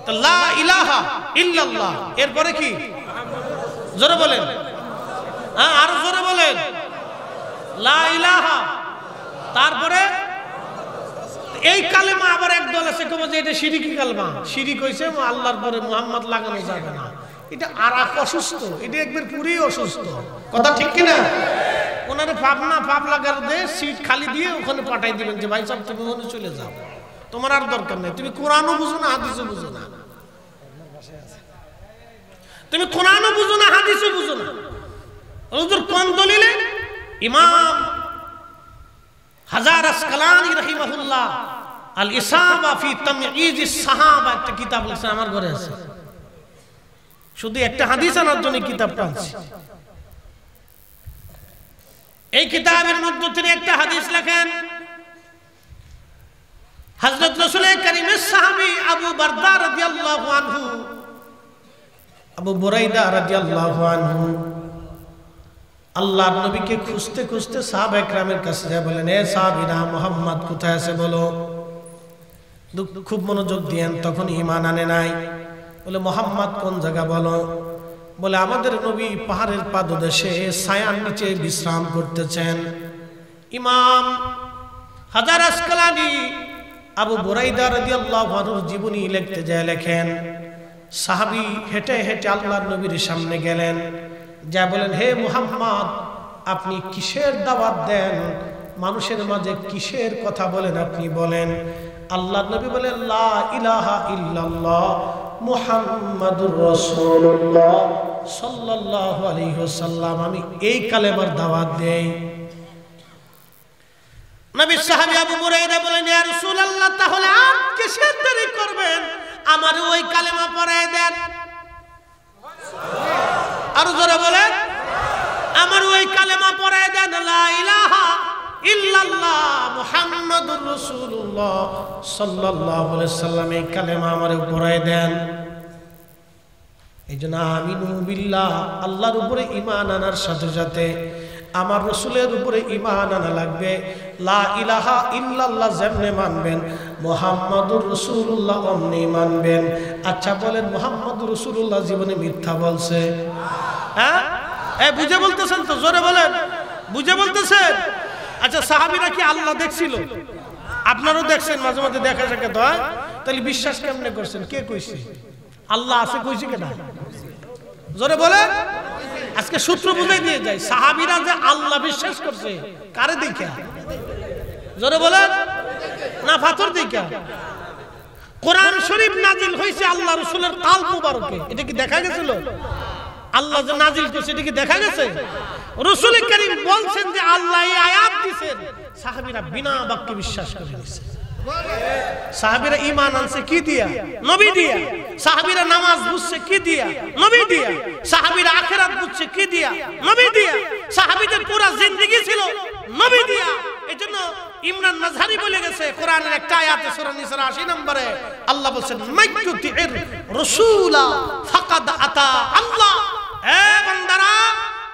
তো লা ইলাহা ইল্লাল্লাহ, এরপরে কি? জোরে বলেন, হ্যাঁ আর জোরে বলেন। লা ইলাহা, তারপরে এই কালেমা আবার একদল আছে কবে যে এটা শিরিকি কালেমা। শিরিক হইছে আল্লাহর পরে মুহাম্মদ লাগানো যাবে না, এটা আর অসুস্থ, এটা একবার পুরোই অসুস্থ। কথা ঠিক কিনা? ওনারে পাপ লাগার দিয়ে সিট খালি দিয়ে ওখানে পাঠাই দিবেন যে ভাই সাহেব তুমি ওখানে চলে যাও, তোমার আর দরকার নেই, তুমি কোরআনও বুঝো না হাদিসও বুঝো না, তুমি কোরআনও বুঝো না হাদিসও বুঝো না। হুজুর কোন দলিলে? ইমাম হাজার আসকালানি রাহিমাহুল্লাহ আল ইসাবা ফি তাময়িজ সাহাবা একটা কিতাব লিখছেন, আমার ঘরে আছে। শুধু একটা হাদিস আনার জন্য কিতাবটা আনছি। এই কিতাবের মধ্যে তিনি একটা হাদিস লেখেন, হযরত রাসূল কারীমের সাহাবী আবু বারদা রাদিয়াল্লাহু আনহু, আবু বুরাইদা রাদিয়াল্লাহু আনহু আল্লাহর নবীকে খুঁজতে খুঁজতে সাহাবা একরামের কাছে যায়, বলেন এ সাহাবীরা মুহাম্মদ কোথায় আছে বলো। খুব মনোযোগ দিয়েন, তখন ঈমান আনে নাই। বলে মুহাম্মদ কোন জায়গা বলো। বলে আমাদের নবী পাহাড়ের পাদদেশে ছায়ার নিচে বিশ্রাম করতেছেন। ইমাম হাজার আসকালানি আবু বুরাইদা রাদিয়াল্লাহু আনহুর জীবনী লিখতে যায় লেখেন, সাহাবী হেঁটে হেঁটে আল্লাহর নবীর সামনে গেলেন, যা বলেন হে মুহাম্মদ আপনি কিসের দাওয়াত দেন, মানুষের মাঝে কিসের কথা বলেন আপনি বলেন। আল্লাহর নবী বলেন লা ইলাহা ইল্লাল্লাহ মুহাম্মাদুর রাসূলুল্লাহ সাল্লাল্লাহু আলাইহি ওয়াসাল্লাম, আমি এই কালেমার দাওয়াত দেই। নবী সাহাবী আবু বুরাইদা বলেন ইয়া রাসূলুল্লাহ তাহলে আর কিসের দেরি করবেন, আমার ওই কালেমা পড়ায় দেন। আর জোরে বলেন আমার ওই কালেমা পড়ায় দেন, লা ইলাহা ইল্লাল্লাহ মুহাম্মাদুর রাসূলুল্লাহ সাল্লাল্লাহু আলাইহি ওয়াসাল্লাম, এই কালেমা আমারে পড়ায় দেন। এইজন্য আমিনু বিল্লাহ, আল্লাহর উপরে ঈমান আনার সাথে সাথে আমার রাসূলের উপরে ঈমান আনা লাগবে। লা ইলাহা ইল্লাল্লাহ যেমনে মানবেন মুহাম্মাদুর রাসূলুল্লাহ অমনি মানবেন। আচ্ছা বলেন মুহাম্মাদুর রাসূলুল্লাহ জীবনে মিথ্যা বলছে? হ্যাঁ বুঝে বলতেছেন তো? জোরে বলেন, বুঝে বলতেছেন? আচ্ছা সাহাবীরা কি আল্লাহ দেখছিল? আপনারাও দেখছেন, মাঝে মাঝে দেখা সাক্ষাৎ হয়, তাহলে বিশ্বাস কেমনে করছেন? কে কইছে আল্লাহ আছে? কইছে কেনা? জোরে বলেন। আজকে সূত্র বুঝাই দিয়ে যায়, সাহাবীরা যে আল্লাহ বিশ্বাস করছে কারে দেখা? জোরে বলেন না পাথর দেখা? কোরআন শরীফ নাজিল হয়েছে আল্লাহ রাসূলের কালব মুবারকে, এটা কি দেখা গেছিল? আল্লাহ যে নাজিল করছে এটা কি দেখা গেছে? রাসূল কারীম বলছেন যে আল্লাহ এই আয়াত দিবেন, সাহাবীরা বিনা বাক্যে বিশ্বাস করে নিছে। সাহাবীরা ঈমান আনছে কি দিয়া? নবী দিয়া। সাহাবীরা নামাজ বুঝছে কি দিয়া? নবী দিয়া। সাহাবীরা আখিরাত বুঝছে কি দিয়া? নবী দিয়া। সাহাবীদের পুরো জিন্দেগি ছিল নবী দিয়া। এজন্য ইমরান মাযহারি বলে গেছে কোরআনের একটা আয়াতে সূরা নিসার ৮০ নম্বরে আল্লাহ বলেন মাইয়ুতির রাসূলা ফাকাদ আতা আল্লাহ। হে বান্দারা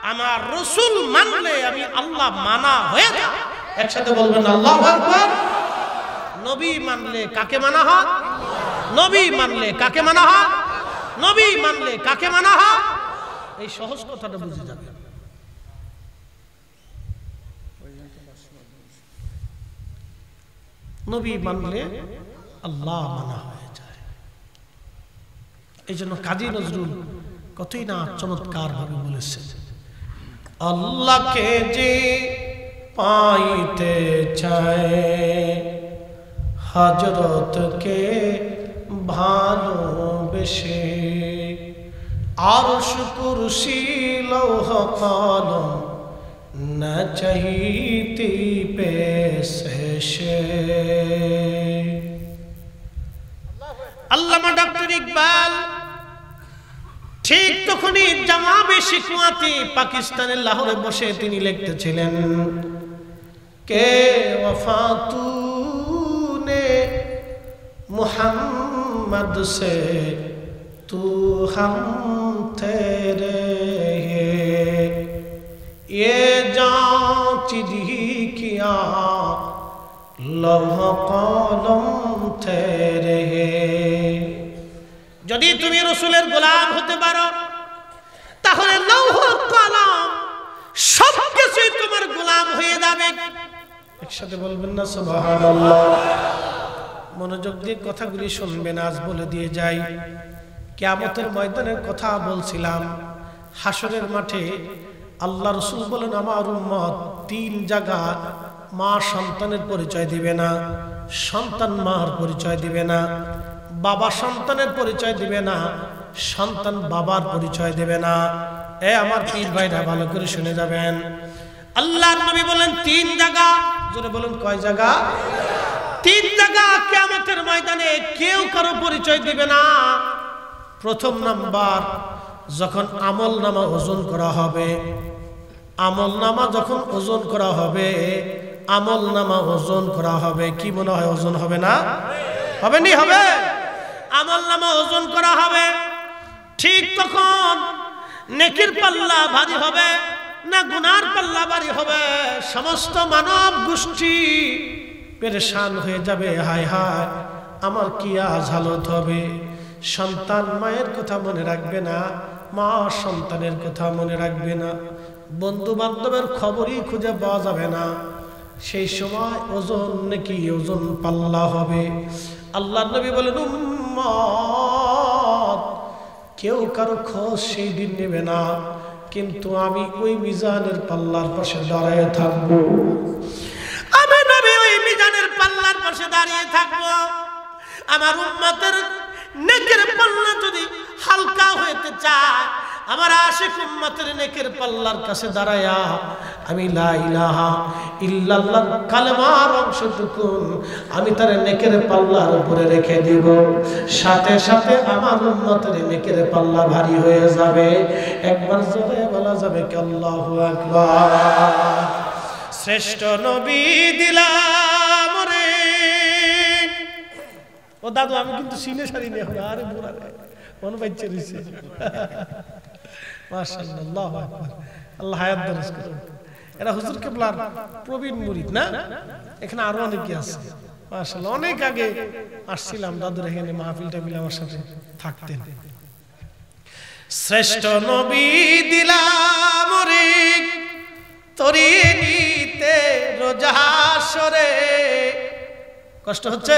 আমার রাসূল মানলে আমি আল্লাহ মানা হয়ে যাব। একসাথে বলবেন আল্লাহু আকবার। নবী মানলে কাকে মানা হয়? নবী মানলে কাকে মানা হয়? নবী মানলে কাকে মানা হয়? এই সহজ কথাটা বুঝে যাবে। নবী মানলে আল্লাহ মানা হয়ে যায়। এই জন্য কাজী নজরুল কতই না চমৎকার ভাবে বলেছেন, আল্লাহকে যে পাইতে চায় হযরতকে ভালোবেসে, আরশ কুরসি লৌহ কলম না চাইতি পেশে। আল্লামা ডক্টর ইকবাল ঠিক তখনই জামাবে শিকওয়াতে পাকিস্তানের লাহোরে বসে তিনি লিখতেছিলেন, কে ওয়াফা তূনে মুহাম্মদ সে তু हम तेरे ये जांच दी किया लौह कलम तेरे। যদি তুমি রাসূলের গোলাম হতে পারো তাহলে লৌহ কলম সবকিছু তোমার গোলাম হয়ে যাবে। একসাথে বলবেন না সুবহানাল্লাহ। মনোযোগ দিয়ে কথাগুলি শুনবেন, আজ বলে দিয়ে যাই। কিয়ামতের ময়দানের কথা বলছিলাম, হাসরের মাঠে আল্লাহ রাসূল বলেন আমার উম্মত তিন জায়গা মা সন্তানের পরিচয় দিবে না, সন্তান মার পরিচয় দিবে না, বাবা সন্তানের পরিচয় দিবে না, সন্তান বাবার পরিচয় দেবে না। এ আমার পীর ভাইরা ভালো করে শুনে যাবেন। আল্লাহর নবী বলেন তিন জায়গা, জোরে বলুন কয় জায়গা? তিন জায়গা কিয়ামতের ময়দানে কেউ কারো পরিচয় দিবে না। প্রথম নাম্বার, যখন আমল নামা ওজন করা হবে, আমল নামা যখন ওজন করা হবে, আমল নামা ওজন করা হবে, কি মনে হয় ওজন হবে না? হবে নি? হবে। আমল নামা ওজন করা হবে, ঠিক তখন নেকির পাল্লা ভারী হবে না গুনার পাল্লা ভারী হবে? সমস্ত মানব গোষ্ঠী পেরেশান হয়ে যাবে, হায় হায় আমার কি আজ হালত হবে। সন্তান মায়ের কথা মনে রাখবে না, মা সন্তানের কথা মনে রাখবে না, বন্ধু বান্ধবের খবরই খুঁজে পাওয়া যাবে না। সেই সময় ওজন নাকি ওজন পাল্লা হবে। আল্লাহর নবী বলেন উম্মত কেউ কারো খোঁজ সেই দিন নেবে না, কিন্তু আমি ওই মিজানের পাল্লার পাশে দাঁড়িয়ে থাকবো। আমি নবী ওই মিজানের পাল্লার পাশে দাঁড়িয়ে থাকবো। আমার উম্মতের নেকের পাল্লা যদি হালকা হইতে চায়, আমার আশিক উম্মতের নেকের পাল্লার কাছে দাঁড়ায়া আমি লা ইলাহা ইল্লাল্লাহ কালেমার অংশটুকু আমি তার নেকের পাল্লার উপরে রেখে দিব, সাথে সাথে আমার উম্মতের নেকের পাল্লা ভারী হয়ে যাবে। একবার জোরে বলা যাবে কি আল্লাহু আকবার। শ্রেষ্ঠ নবী দিলাম রে। ও দাদু আমি কিন্তু সিনে সারি নিয়ে হবে, আরে বুড়া রে মন বাচ্চা রয়েছে। মাশাআল্লাহ, আল্লাহু আকবার। আল্লাহ হায়াত দারাজ করুন। এরা হুজুর কেবলার প্রবীণ মুরিদ না? এখানে আরো অনেকে আছে মাশাআল্লাহ। অনেক আগে আসছিলাম দাদুর এখানে, মাহফিল টাহফিল আমার সাথে থাকতেন। শ্রেষ্ঠ নবী দিলাম রে তরি নিতে রোজা হাসরে। কষ্ট হচ্ছে?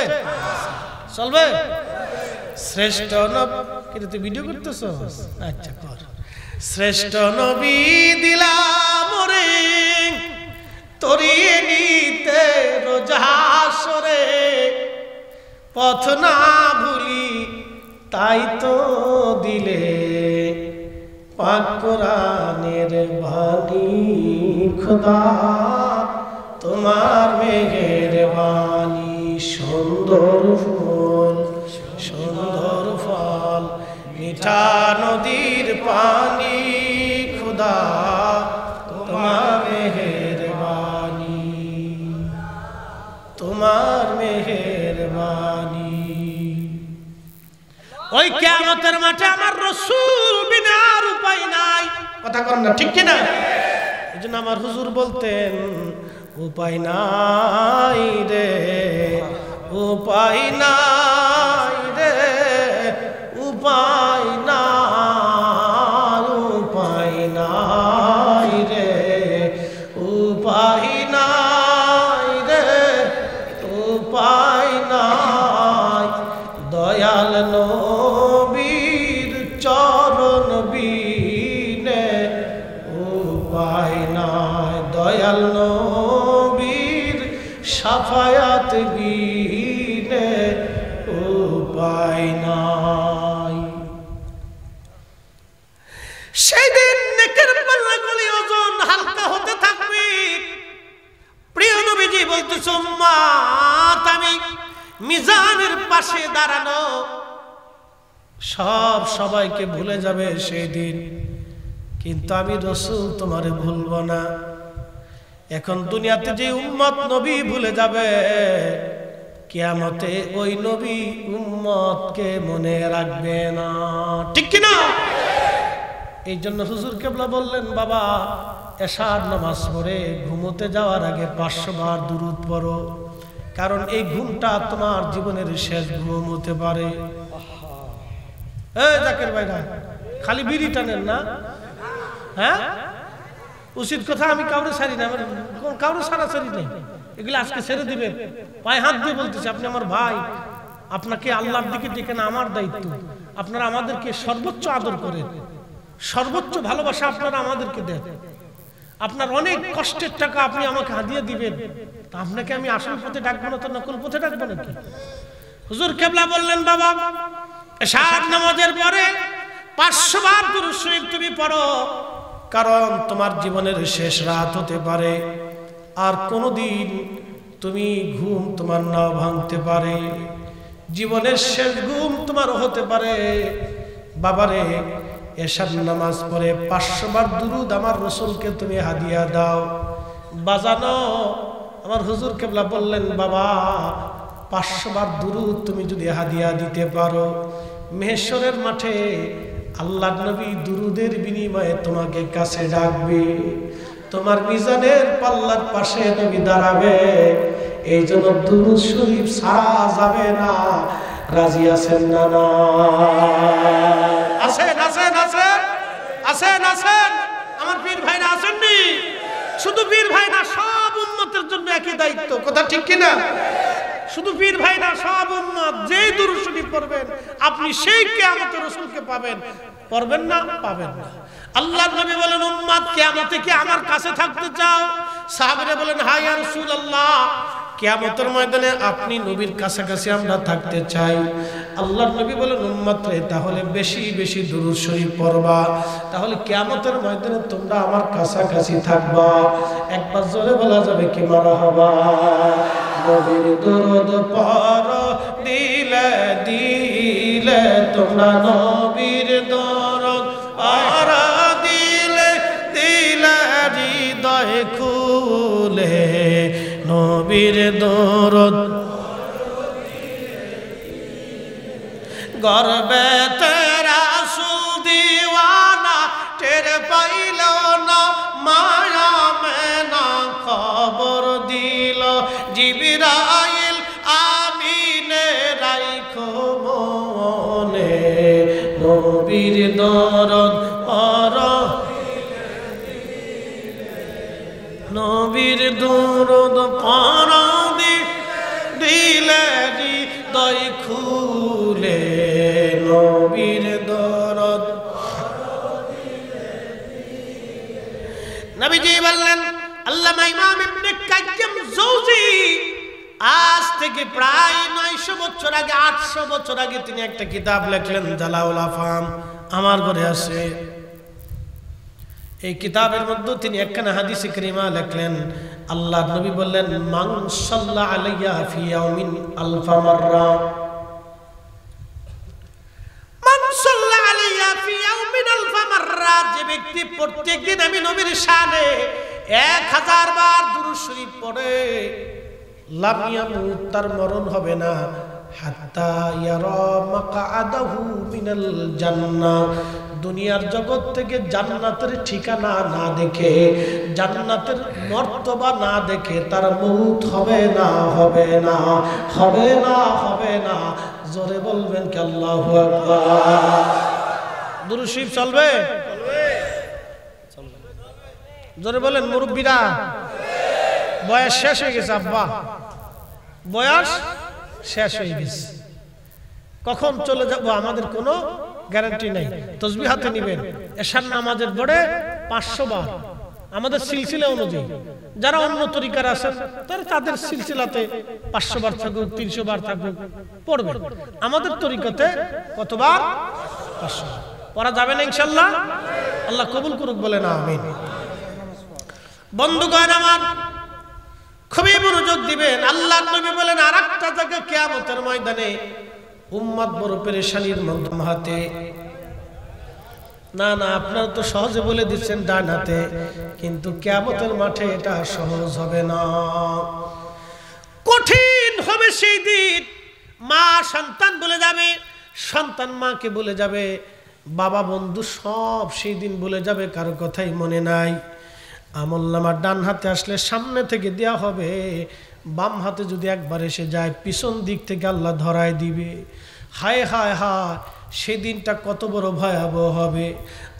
চলবে? শ্রেষ্ঠ নবী, কিন্তু তুই ভিডিও করতেছ? আচ্ছা কর। শ্রেষ্ঠ নবী দিলাম রে তরি নিতে রোজা হাসরে, পথ না ভুলি তাই তো দিলে পাক কোরআনের বাণী খোদা তোমার মেহেরবানি। সুন্দর ফুল সুন্দর ফল মিঠা নদীর পানি খোদা তোমার মেহেরবানি, তোমার মেহেরবানি। ওই কিয়ামতের মাঠে আমার রাসূল বিনা আর উপায় নাই। কথা কন না, ঠিক কিনা? এই জন্য আমার হুজুর বলতেন, উপায় নাই রে, উপায় নাই রে, উপায় নাই, উপায় নাই রে, উপায় নাই রে, উপায় নাই। দয়াল নবীর চরণ বিনে উপায় নাই, দয়াল নবীর শাফায়াত বিনে উপায় নাই। সেদিন নেকের পাল্লাগুলি ওজন হালকা হতে থাকবে। প্রিয় নবীজি বলতেছে, উম্মত আমি মিজানের পাশে দাঁড়ানো সবাইকে ভুলে যাবে সেই দিন, কিন্তু আমি রাসূল তোমারে ভুলব না। এখন দুনিয়াতে যে উম্মত নবী ভুলে যাবে, কিয়ামতে ওই নবী উম্মতকে মনে রাখবে না, ঠিক কি না? এই জন্য হুজুর কেবলা বললেন, বাবা এশার নামাজ পড়ে ঘুমোতে যাওয়ার আগে 500 বার দুরূদ পড়ো, কারণ এই ঘুমটা তোমার জীবনের শেষ ঘুম হতে পারে। এই জাকির ভাইরা খালি বিড়ি টানেন না, হ্যাঁ? উচিত কথা আমি কাউরে ছাড়ি না, কাউরে ছাড়াছাড়ি নেই, এগুলো আজকে ছেড়ে দিবে। পায়ে হাত দিয়ে বলতেছে, আপনি আমার ভাই, আপনাকে আল্লাহর দিকে ডেকে না আমার দায়িত্ব। আপনারা আমাদেরকে সর্বোচ্চ আদর করেন, সর্বোচ্চ ভালোবাসা আপনারা আমাদেরকে দেন। আপনার অনেক কষ্টের টাকা আপনি আমাকে হাদিয়া দিবেন, তা আপনাকে আমি আসল পথে ডাকবো না তো নকল পথে ডাকবো নাকি? হুজুর কেবলা বললেন, বাবা এশার নামাজের পরে 500 বার দুরূদ শরীফ তুমি পড়ো, কারণ তোমার জীবনের শেষ রাত হতে পারে, আর কোনোদিন তুমি ঘুম তোমার নাও ভাঙতে পারে, জীবনের শেষ ঘুম তোমার হতে পারে। বাবারে এশার নামাজ পড়ে 500 বার দুরূদ আমার রাসূলকে তুমি হাদিয়া দাও। বাজানো আমার হুজুর কেবলা বললেন, বাবা 500 বার দুরূদ তুমি যদি হাদিয়া দিতে পারো, মেহেশ্বরের মাঠে আল্লাহর নবী দুরূদের বিনিময়ে তোমাকে কাছে ডাকবে, তোমার মিজানের পাল্লার পাশে নবী দাঁড়াবে। এই জন্য দুরূদ শরীফ ছাড়া যাবে না। রাজি আছেন না? না আছেন? আছেন? আছেন? আছেন? আছেন? আমার পীর ভাইরা আসেননি? শুধু পীর ভাই না, সব উম্মতের জন্য একই দায়িত্ব, কথা ঠিক কিনা? শুধু পীর ভাই না, সব উম্মত যেই দুরূদ শরীফ পড়বেন আপনি সেই কিয়ামতে রাসূলকে পাবেন। পড়বেন না, পাবেন না। আল্লাহর নবী বলেন, উম্মত কিয়ামতে কি আমার কাছে থাকতে চাও? সাহাবীরা বলেন, হ্যাঁ ইয়া রাসূলুল্লাহ, কিয়ামতের ময়দানে আপনি নবীর কাছাকাছি আমরা থাকতে চাই। আল্লাহর নবী বলেন, উম্মত রে তাহলে বেশি বেশি দুরূদ শরীফ পড়বা, তাহলে কিয়ামতের ময়দানে তোমরা আমার কাছাকাছি থাকবা। একবার জোরে বলা যাবে কি মারহাবা? নবীর দুরূদ পড়ো দিলে দিলে, তোমরা নবীর দুরূদ পড়ো দিলে দিলে, হৃদয় খুলে নবীর দুরূদ গর্বে রাসূল দিওয়ানা, টের পাইল না মায়া মেনা, খবর দিল জিবরাইল আমিনে, রাইখো মনে নবীর দুরূদ পড়ো, নবীর দুরূদ পড়ো দিলে হৃদয় খুলে নবীর দুরূদ। নবীজি বললেন, আল্লামা ইমাম ইবনে কাইয়্যিম জৌজি আজ থেকে প্রায় 900 বছর আগে, 800 বছর আগে তিনি একটা কিতাব লিখলেন, জালাউল আফহাম, আমার ঘরে আছে। এই কিতাবের মধ্যে তিনি একখানা হাদিসে কারিমা লিখলেন। আল্লাহর নবী বললেন, মান সাল্লা আলাইয়া ফি ইয়াউমিন আলফা মাররা, মান সাল্লা আলাইয়া ফি ইয়াউমিন আলফা মাররা, যে ব্যক্তি প্রত্যেকদিন আমি নবীর শানে 1000 বার দুরূদ শরীফ পড়ে, লাম ইয়ামুত, তার মরণ হবে না, হাত্তা ইয়ারা মাকআদাহু মিনাল জান্নাহ, দুনিয়ার জগৎ থেকে জান্নাতের ঠিকানা না দেখে, জান্নাতের মর্তবা না দেখে তার মউত হবে না, হবে না, হবে না, হবে না। জোরে বলবেন কি আল্লাহু আকবার। দুরূদ শরীফ চলবে? জোরে বলেন মুরব্বীরা। বয়স শেষ হয়ে গেছে আব্বা, বয়স শেষ হয়ে গেছে। কখন চলে যাব আমাদের কোনো গ্যারান্টি নাই। তাসবিহ হাতে নেবেন, এশার নামাজের পরে 500 বার আমাদের সিলসিলা অনুযায়ী। যারা অন্য তরিকার আছেন তারা তাদের সিলসিলাতে 500 বার থাকুক, 300 বার থাকুক, পড়বে। আমাদের তরিকাতে কতবার? 500 বার পড়া যাবে না ইনশাআল্লাহ। আল্লাহ কবুল করুক, বলে না আমিন। বন্ধুগণ আমার, খুবই মনোযোগ দিবেন। আল্লাহর নবী বলেন আরেকটা জায়গা কিয়ামতের ময়দানে উম্মত বড় পেরেশানির মধ্যে। না না, আপনারা তো সহজে বলে দিচ্ছেন ডান হাতে, কিন্তু কিয়ামতের মাঠে এটা সহজ হবে না, কঠিন হবে সেই দিন। মা সন্তান বলে যাবে, সন্তান মাকে বলে যাবে, বাবা বন্ধু সব সেই দিন বলে যাবে, কারো কথাই মনে নাই। আমলনামা ডান হাতে আসলে সামনে থেকে দেয়া হবে, বাম হাতে যদি একবার এসে যায় পিছন দিক থেকে আল্লাহ ধরায় দিবে। হায় হায় হায়, সেদিনটা কত বড় ভয়াবহ হবে।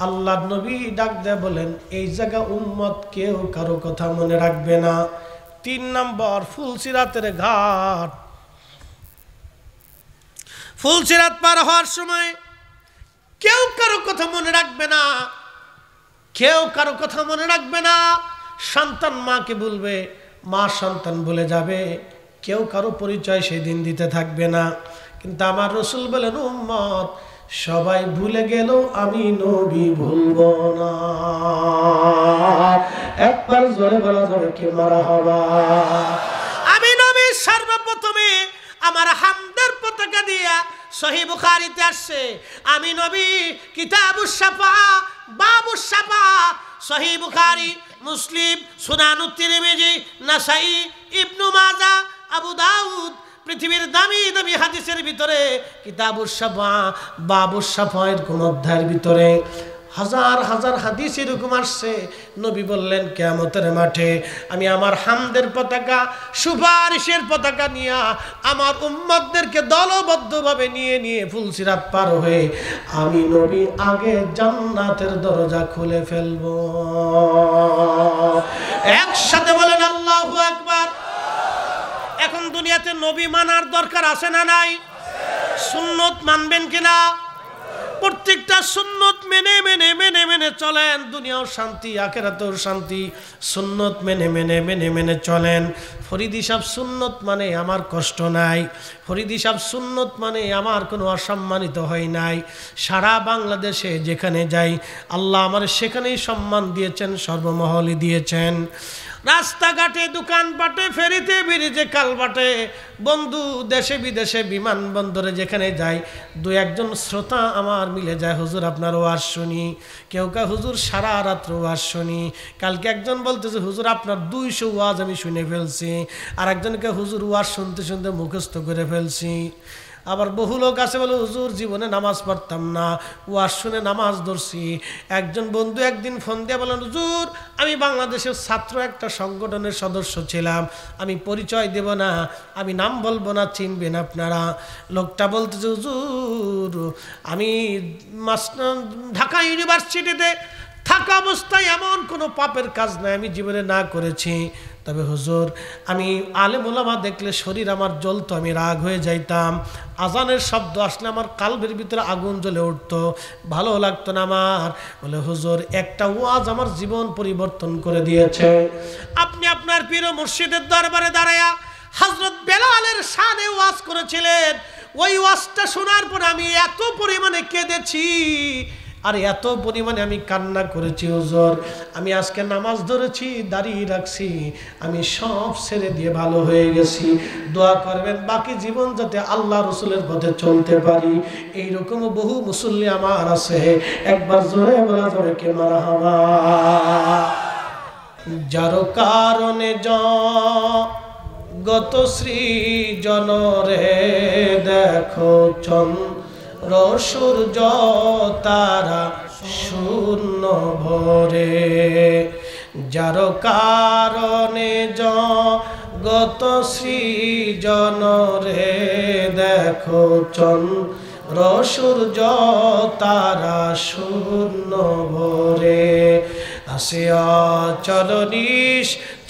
আল্লাহ নবী ডাক দেয়া বলেন এই জায়গা উম্মত কেউ কারো কথা মনে রাখবে না। 3 নম্বর, ফুলসিরাতের ঘাট। ফুলসিরাত পার হওয়ার সময় কেউ কারো কথা মনে রাখবে না, কেউ কারো কথা মনে রাখবে না। সন্তান মাকে বলবে, মা সন্তান বলে যাবে, কেউ কারো পরিচয় সেদিন দিতে থাকবে না। কিন্তু আমার রাসূল বলেন উম্মত সবাই ভুলে গেল, আমি নবী ভুলবো না। একবার জোরে বলা যাবে কি মারহাবা। আমি নবী সর্বপ্রথমে আমার হামদের পতাকা দিয়া, সহিহ বুখারীতে আসছে, আমি নবী কিতাবুস শাফা বাবুস শাফা, সহিহ বুখারী, মুসলিম, সুনানুত তিরমিজি, নাসাই, ইবনু মাজাহ, আবু দাউদ, পৃথিবীর দামি দামি হাদিসের ভিতরে কিতাবুস শাফা বাবুস শাফা এরকম অধ্যায়ের ভিতরে হাজার হাজার হাদিস এরকম আসছে। নবী বললেন কিয়ামতের মাঠে আমি আমার হামদের পতাকা, সুপারিশের পতাকা নিয়ে আমার উম্মতদেরকে দলবদ্ধভাবে নিয়ে নিয়ে ফুলসিরাত পার হয়ে আমি নবী আগে জান্নাতের দরজা খুলে ফেলবো। একসাথে বলেন আল্লাহু আকবার। এখন দুনিয়াতে নবী মানার দরকার আছে না নাই? সুন্নত মানবেন কিনা? প্রত্যেকটা সুন্নত মেনে মেনে মেনে মেনে চলেন, দুনিয়াও শান্তি আখিরাতেও শান্তি। সুন্নত মেনে মেনে মেনে মেনে চলেন। ফরিদি সাহেব সুন্নত মানে আমার কষ্ট নাই, ফরিদি সাহেব সুন্নত মানে আমার কোনো অসম্মানিত হয় নাই। সারা বাংলাদেশে যেখানে যাই আল্লাহ আমার সেখানেই সম্মান দিয়েছেন, সর্বমহলে দিয়েছেন। রাস্তাঘাটে, দোকানপাটে, ফেরিতে, ব্রিজে, কালবাটে, বন্ধু দেশে বিদেশে, বিমানবন্দরে যেখানে যাই 2-1জন শ্রোতা আমার মিলে যায়, হুজুর আপনার ওয়াজ শুনি। কেউ কা হুজুর সারা রাত্র ওয়াজ শুনি। কালকে একজন বলতেছে হুজুর আপনার 200 ওয়াজ আমি শুনে ফেলছি। আর একজনকে হুজুর ওয়াজ শুনতে শুনতে মুখস্থ করে ফেলছি। আবার বহু লোক আছে বলে হুজুর জীবনে নামাজ পড়তাম না, ওয়াজ শুনে নামাজ ধরছি। একজন বন্ধু একদিন ফোন দিয়ে বলেন হুজুর আমি বাংলাদেশের ছাত্র একটা সংগঠনের সদস্য ছিলাম, আমি পরিচয় দেব না, আমি নাম বলবো না, চিনবেন আপনারা। লোকটা বলতেছে হুজুর আমি ঢাকা ইউনিভার্সিটিতে থাকা অবস্থায় এমন কোনো পাপের কাজ নাই আমি জীবনে না করেছি, তবে হুজুর আমি আলেম ওলামা দেখলে শরীর আমার জ্বলতো, আমি রাগ হয়ে যাইতাম। আজানের শব্দ আসলে আমার কালবের ভিতরে আগুন জ্বলে উঠতো, ভালো লাগতো না আমার। বলে হুজুর একটা ওয়াজ আমার জীবন পরিবর্তন করে দিয়েছে। আপনি আপনার পীর মুর্শিদের দরবারে দাঁড়ায়া হযরত বেলালের শানে ওয়াজ করেছিলেন। ওই ওয়াজটা শোনার পর আমি এত পরিমাণে কেঁদেছি, আর এত পরিমাণে আমি কান্না করেছি হুজুর, আমি আজকে নামাজ ধরেছি, দাঁড়িয়ে রাখছি, আমি সব ছেড়ে দিয়ে ভালো হয়ে গেছি। দোয়া করবেন বাকি জীবন যাতে আল্লাহ রসুলের পথে চলতে পারি। এইরকম বহু মুসল্লি আমার আছে, একবার জোরে বলা যাবে কে মারহাবা। যার কারণে গত সৃজন রে দেখো চন্দ্র সূর্য তারা শূন্য ভরে, যার কারণে জগত সৃজন রে, দেখো চন্দ্র সূর্য তারা শূন্য ভরে, আসে অচল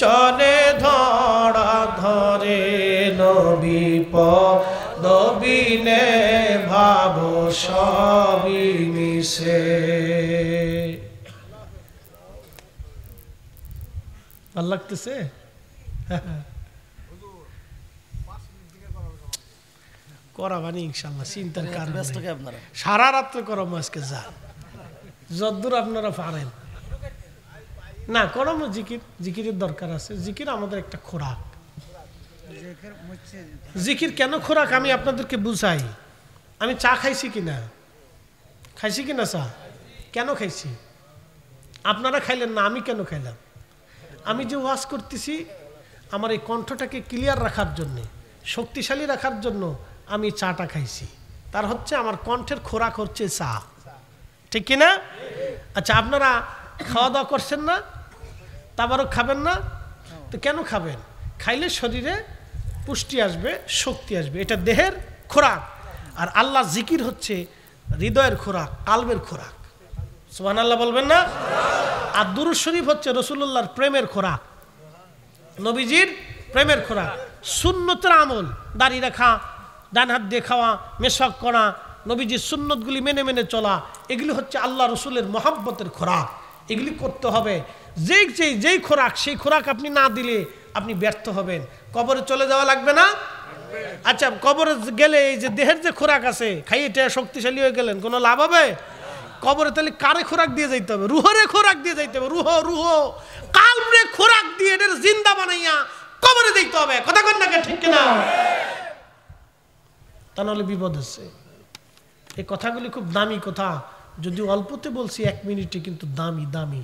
চলে ধরা ধরে, নবী পদবিনে ভাব সবই মিশে। ভাল লাগতেছে? করাবানি ইনশাল্লাহ, চিন্তার কারণ সারা রাত্রে করম আজকে যা যদ্দূর আপনারা পারেন না করম। জিকিরের দরকার আছে। জিকির আমাদের একটা খোরাক। জিকির কেন খোরাক আমি আপনাদেরকে বুঝাই। আমি চা খাইছি কিনা, খাইছি কিনা চা? কেন খাইছি? আপনারা খাইলেন না, আমি কেন খাইলাম? আমি যে ওয়াজ করতেছি আমার এই কণ্ঠটাকে ক্লিয়ার রাখার জন্যে, শক্তিশালী রাখার জন্য আমি চাটা খাইছি। তার হচ্ছে আমার কণ্ঠের খোরাক হচ্ছে চা, ঠিক কিনা? আচ্ছা, আপনারা খাওয়া দাওয়া করছেন না, তারপরও খাবেন না, তো কেন খাবেন? খাইলে শরীরে পুষ্টি আসবে, শক্তি আসবে, এটা দেহের খোরাক। আর আল্লাহ জিকির হচ্ছে হৃদয়ের খোরাক, কালবের খোরাক। সুবহানাল্লাহ বলবেন না? আর দুরূদ শরীফ হচ্ছে রাসূলুল্লাহর প্রেমের খোরাক, নবীজির প্রেমের খোরাক। সুন্নতের আমল, দাড়ি রাখা, ডান হাত দিয়ে খাওয়া, মেশক করা, নবীজির সুন্নতগুলি মেনে মেনে চলা, এগুলি হচ্ছে আল্লাহ রসুলের মহাব্বতের খোরাক। এগুলি করতে হবে। যেই খোরাক, সেই খোরাক আপনি না দিলে আপনি ব্যর্থ হবেন। কবরে চলে যাওয়া লাগবে না? আচ্ছা, কবরে গেলে এই যে দেহের যে খোরাক আছে, খাইয়েটা শক্তিশালী হয়ে গেলেন, কোনো লাভ হবে? কবরে তাহলে কারে খোরাক দিয়ে যাইতে হবে? রুহরে খোরাক দিয়ে যাইতে হবে। রুহ কালবে খোরাক দিয়ে এদের জিন্দা বানাইয়া কবরে দিতে হবে। কথা কন না, ঠিক কিনা? তা নাহলে বিপদ হচ্ছে। এই কথাগুলি খুব দামি কথা, যদিও অল্পতে বলছি, 1 মিনিটে, কিন্তু দামি দামি।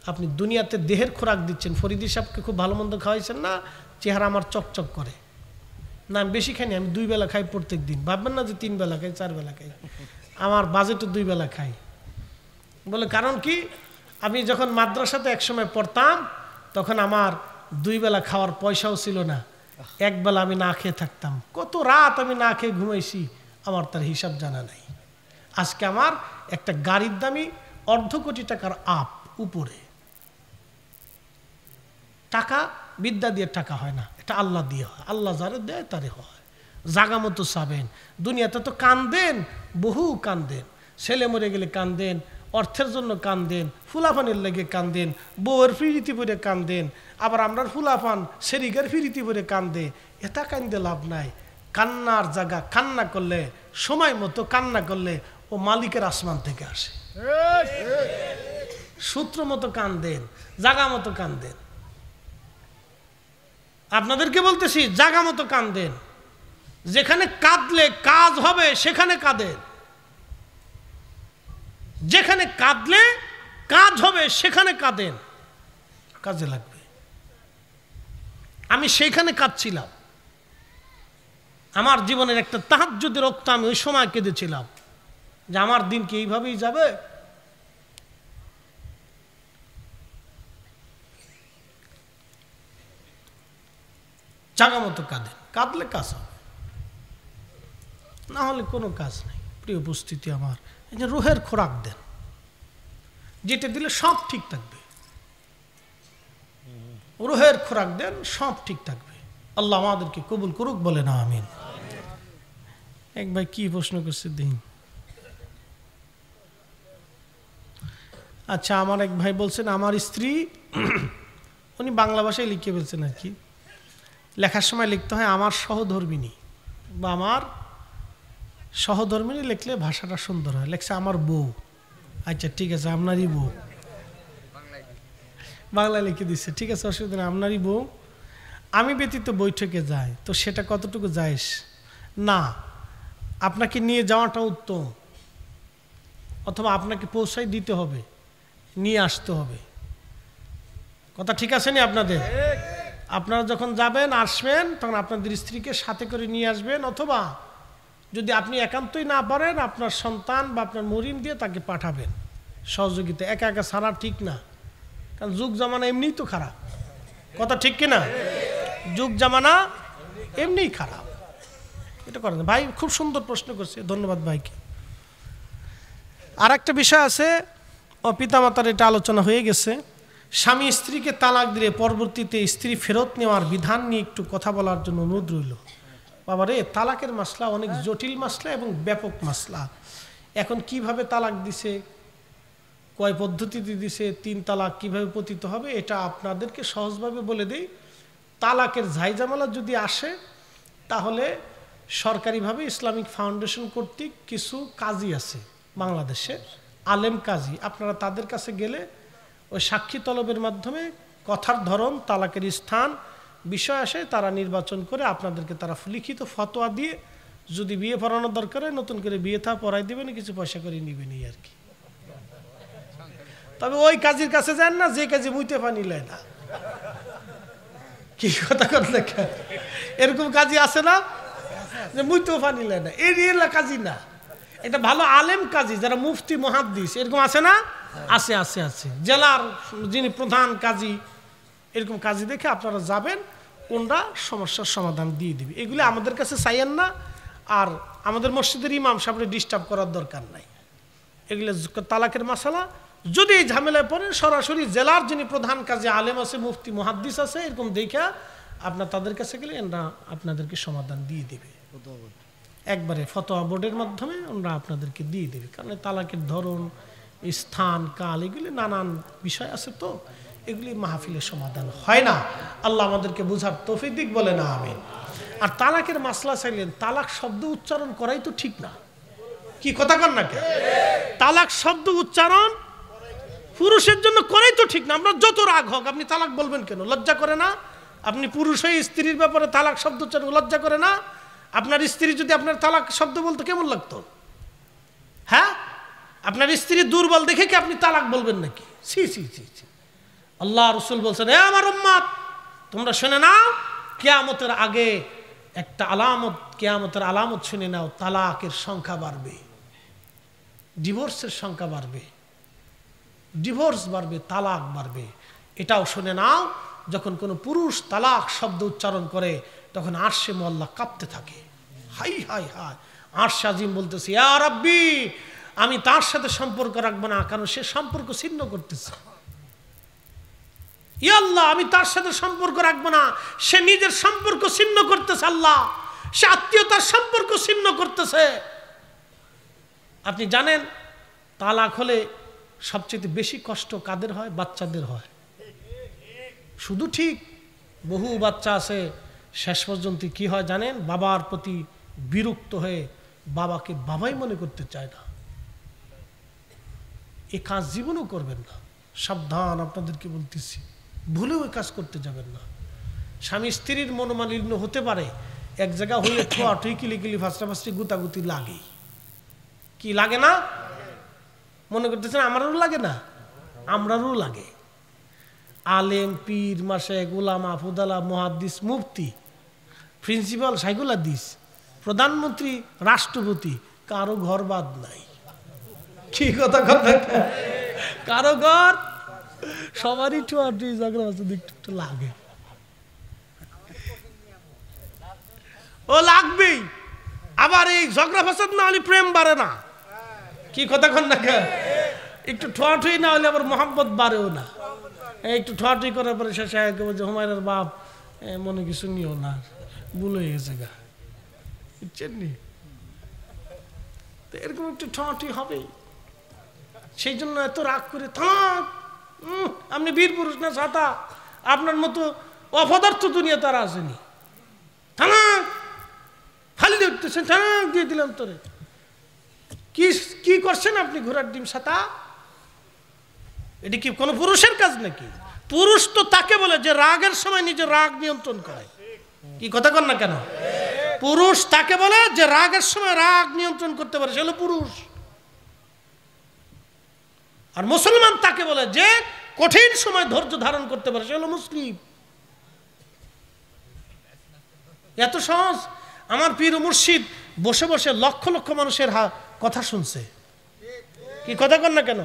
আপনি দুনিয়াতে দেহের খোরাক দিচ্ছেন। ফরিদি সাহেবকে খুব ভালো মন্দ খাওয়াইছেন না, চেহারা আমার চকচক করে না। আমি বেশি খাইনি, আমি 2 বেলা খাই প্রত্যেক দিন। ভাববেন না যে 3 বেলা খাই, 4 বেলা খাই। আমার বাজেটে 2 বেলা খাই। বলে কারণ কি? আমি যখন মাদ্রাসাতে একসময় পড়তাম তখন আমার 2 বেলা খাওয়ার পয়সাও ছিল না। 1 বেলা আমি না খেয়ে থাকতাম। কত রাত আমি না খেয়ে ঘুমাইছি আমার তার হিসাব জানা নাই। আজকে আমার একটা গাড়ির দামি 1.5 কোটি টাকার আপ উপরে। টাকা বিদ্যা দিয়ে টাকা হয় না, এটা আল্লাহ দিয়ে হয়। আল্লাহ যারে দেয় তারে হয়। জাগা মতো চাবেন। দুনিয়াতে তো কান্দেন, বহু কান্দেন। ছেলে মরে গেলে কান্দেন, অর্থের জন্য কান্দেন, ফুলাফানের লেগে কান্দেন, বউয়ের ফিরিতি পরে কান্দেন, আবার আমরা ফুলাফান সেরিগের ফিরিতি পরে কান্দে। এটা কান্দে লাভ নাই। কান্নার জায়গা, কান্না করলে, সময় মতো কান্না করলে ও মালিকের আসমান থেকে আসে। সূত্র মতো কান্দেন, জাগা মতো কান্দেন। আপনাদেরকে বলতেছি, জাগা মতো কান্দেন। যেখানে কাঁদলে কাজ হবে সেখানে কাঁদেন। যেখানে কাঁদলে কাজ হবে সেখানে কাঁদেন, কাজে লাগবে। আমি সেইখানে কাঁদছিলাম। আমার জীবনের একটা তাহাজ্জুদের রক্ত আমি ওই সময় কেঁদেছিলাম যে আমার দিন কি এইভাবেই যাবে। জাগা মতো কাঁদেন, কাঁদলে কাজ হবে, না হলে কোনো কাজ নেই। প্রিয় উপস্থিতি আমার, এই যে রুহের খোরাক দেন, যেটা দিলে সব ঠিক থাকবে। রুহের খোরাক দেন, সব ঠিক থাকবে। আল্লাহ আমাদেরকে কবুল করুক, বলে না আমিন। এক ভাই কি প্রশ্ন করছে দিন? আচ্ছা, আমার এক ভাই বলছেন আমার স্ত্রী, উনি বাংলা ভাষায় লিখে বলছেন আর কি, লেখার সময় লিখতে হয় আমার সহধর্মিনী বা আমার সহধর্মিনী, লিখলে ভাষাটা সুন্দর হয়। লেখছে আমার বউ। আচ্ছা ঠিক আছে, আপনারই বউ, বাংলায় লিখে দিচ্ছে, ঠিক আছে, অসুবিধা নেই, আপনারই বউ। আমি ব্যতীত বৈঠকে যাই, তো সেটা কতটুকু যাইস না? আপনাকে নিয়ে যাওয়াটা উত্তম, অথবা আপনাকে পৌঁছাই দিতে হবে, নিয়ে আসতে হবে। কথা ঠিক আছে নি আপনাদের? আপনারা যখন যাবেন, আসবেন, তখন আপনাদের স্ত্রীকে সাথে করে নিয়ে আসবেন, অথবা যদি আপনি একান্তই না পারেন, আপনার সন্তান বা আপনার মরিন দিয়ে তাকে পাঠাবেন সহযোগিতা। একা একা ছাড়া ঠিক না, কারণ যুগ জামানা এমনিই তো খারাপ। কথা ঠিক কিনা? যুগ জামানা এমনিই খারাপ, এটা করেন। ভাই খুব সুন্দর প্রশ্ন করছে, ধন্যবাদ ভাইকে। আর একটা বিষয় আছে, পিতামাতার এটা আলোচনা হয়ে গেছে। স্বামী স্ত্রীকে তালাক দিলে পরবর্তীতে স্ত্রী ফেরত নেওয়ার বিধান নিয়ে একটু কথা বলার জন্য অনুরোধ রইল। বাবারে, তালাকের মাসলা অনেক জটিল মাসলা এবং ব্যাপক মাসলা। এখন কিভাবে তালাক দিছে, কয় পদ্ধতিতে দিছে, 3 তালাক কিভাবে পতিত হবে, এটা আপনাদেরকে সহজভাবে বলে দেই। তালাকের ঝাইঝামেলা যদি আসে, তাহলে সরকারিভাবে ইসলামিক ফাউন্ডেশন কর্তৃক কিছু কাজী আছে বাংলাদেশে, আলেম কাজী। আপনারা তাদের কাছে গেলে ওই সাক্ষী তলবের মাধ্যমে কথার ধরন, তালাকের স্থান, বিষয় আসে, তারা নির্বাচন করে আপনাদেরকে তারা লিখিত ফতোয়া দিয়ে, যদি বিয়ে পড়ানোর দরকার হয় নতুন করে বিয়ে থা পড়াই দেবেন, কিছু পয়সা করে নিবেন আর কি। তবে ওই কাজীর কাছে যান না যে কাজী মুইতে পানি লেয় না। কি কথা করলে, এরকম কাজী আছে না যে মুইতেও পানি লেয় না, এরিয়া কাজী না, এটা ভালো আলেম কাজী যারা মুফতি মুহাদ্দিস, এরকম আছে না? আছে আছে আছে। জেলার যিনি প্রধান কাজী, এরকম কাজী দেখে আপনারা যাবেন, ওনারা সমস্যার সমাধান দিয়ে দিবে। এগুলি আমাদের কাছে চাইয়েন না, আর আমাদের মসজিদের ইমাম সাহেবকে ডিস্টার্ব করার দরকার নাই। এগুলো তালাকের মাসালা, যদি এই ঝামেলায় পড়েন সরাসরি জেলার যিনি প্রধান কাজী আলেম আছে, মুফতি মুহাদ্দিস আছে, এরকম দেখা আপনার তাদের কাছে গেলে এরা আপনাদেরকে সমাধান দিয়ে দেবে, একবারে ফতোয়া বোর্ডের মাধ্যমে ওনারা আপনাদেরকে দিয়ে দেবে। কারণ তালাকের ধরন, স্থান, কাল, এগুলি নানান বিষয় আছে, তো এগুলি মাহফিলের সমাধান হয় না। আল্লাহ আমাদেরকে বুঝার তৌফিক দিক, বলে না আমিন। আর তালাকের মাসলা চাইলেন, তালাক শব্দ উচ্চারণ করাই তো ঠিক না। কি কথা কন না কে? তালাক শব্দ উচ্চারণ পুরুষের জন্য করাই তো ঠিক না। আমরা যত রাগ হোক, আপনি তালাক বলবেন কেন? লজ্জা করে না? আপনি পুরুষ হয়ে স্ত্রীর ব্যাপারে তালাক শব্দ উচ্চারণ লজ্জা করে না? আপনার স্ত্রী যদি আপনার তালাক শব্দ বলতো কেমন লাগতো? হ্যাঁ, আপনার স্ত্রী দুর্বল দেখে কি আপনি তালাক বলবেন নাকি? ছি ছি ছি ছি। আল্লাহ রসুল বলছেন, হে আমার উম্মত, তোমরা শুনে নাও, কিয়ামতের আগে একটা আলামত, কিয়ামতের আলামত শুনে নাও, তালাকের সংখ্যা বাড়বে, ডিভোর্সের সংখ্যা বাড়বে, ডিভোর্স বাড়বে, তালাক বাড়বে। এটাও শুনে নাও, যখন কোনো পুরুষ তালাক শব্দ উচ্চারণ করে তখন আরশে মোল্লা কাঁপতে থাকে। হাই হাই হাই, আরশে আজিম বলতেছে, ইয়া রাব্বি, আমি তার সাথে সম্পর্ক রাখবো না, কারণ সে সম্পর্ক ছিন্ন করতেছে। ইয়া আল্লাহ, আমি তার সাথে সম্পর্ক রাখবো না, সে নিজের সম্পর্ক ছিন্ন করতেছে। আল্লাহ, সে আত্মীয়তার সম্পর্ক ছিন্ন করতেছে। আপনি জানেন, তালাক হলে সবচেয়ে বেশি কষ্ট কাদের হয়? বাচ্চাদের হয়। শুধু ঠিক, বহু বাচ্চা আছে শেষ পর্যন্ত কি হয় জানেন? বাবার প্রতি বিরক্ত হয়ে বাবাকে বাবাই মনে করতে চায় না। এ কাজ জীবনও করবেন না, সাবধান, আপনাদেরকে বলতেছি, ভুলেও এ কাজ করতে যাবেন না। স্বামী স্ত্রীর মনোমালিন্য হতে পারে, এক জায়গা হইলে ঠোয়াঠুই, কিলিকিলি, ফাঁসটাফাঁসটি, গুতাগুতি লাগে। কি লাগে না? মনে করতেছেন আমারও লাগে না? আমরারও লাগে। আলেম, পীর, মাশেখ, উলামা, ফুদালা, মুহাদ্দিস, মুফতি, প্রিন্সিপাল, শাইখুল হাদিস, প্রধানমন্ত্রী, রাষ্ট্রপতি, কারো ঘর বাদ নাই। কি কথা কথা, কারো ঘর, সবারই ঠোয়াঠুই, ঝগড়া একটু লাগে। ও লাগবেই। আবার এই ঝগড়া ফাসাদ না হলে প্রেম বাড়ে না। কি কথা কন না? একটু ঠোয়াঠুই না হলে আবার মোহাম্মত বাড়েও না। একটু ঠোয়াঠুই করার পরে শেষে বলছে, হুমায়ুনের বাপ মনে কিছু নিও না, ভুল হয়ে গেছে গা, বুঝছেন নি? এরকম একটু ঠোয়াঠুই হবেই। সেই জন্য এত রাগ করে থাক, আপনি বীর পুরুষ না ছাতা, আপনার মতো অপদার্থ দুনিয়া তারা আসেনি। থাক, খালি উঠতেছেন, থাক দিয়ে দিলাম তোরে। কি করছেন আপনি? ঘোড়ার ডিম ছাতা? এটি কি কোনো পুরুষের কাজ নাকি? পুরুষ তো তাকে বলে যে রাগের সময় নিজের রাগ নিয়ন্ত্রণ করে। কি কথা কন না কেন? পুরুষ তাকে বলে যে রাগের সময় রাগ নিয়ন্ত্রণ করতে পারে, সে হলো পুরুষ। আর মুসলমান তাকে বলে যে কঠিন সময় ধৈর্য ধারণ করতে পারে, সে হলো মুসলিম। এত সহজ। আমার পীর ও মুর্শিদ বসে বসে লক্ষ লক্ষ মানুষের কথা শুনছে। কি কথা কন না কেন?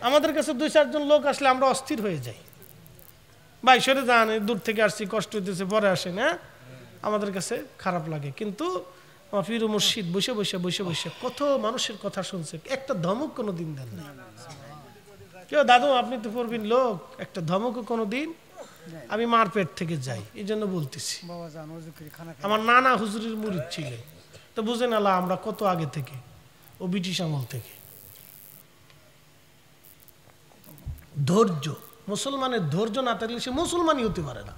আমাদের কাছে 2-4 জন লোক আসলে আমরা অস্থির হয়ে যাই, ভাই সরে যান, দূর থেকে আসছি, কষ্ট হইতেছে, পরে আসেন। হ্যাঁ, আমাদের কাছে খারাপ লাগে। কিন্তু পীর মুর্শিদ বসে বসে বসে বসে কত মানুষের কথা শুনছে, একটা ধমক কোনো দিন দেন না। কেউ দাদু আপনি তো পড়বেন লোক, একটা ধমকও কোনো দিন। আমি মার পেট থেকে যাই, এই জন্য বলতেছি। আমার নানা হুজুরের মুরিদ ছিলেন, তো বুঝেন আল্লাহ আমরা কত আগে থেকে, ও ব্রিটিশ আমল থেকে। ধৈর্য, মুসলমানের ধৈর্য না থাকলে সে মুসলমানই হতে পারে না।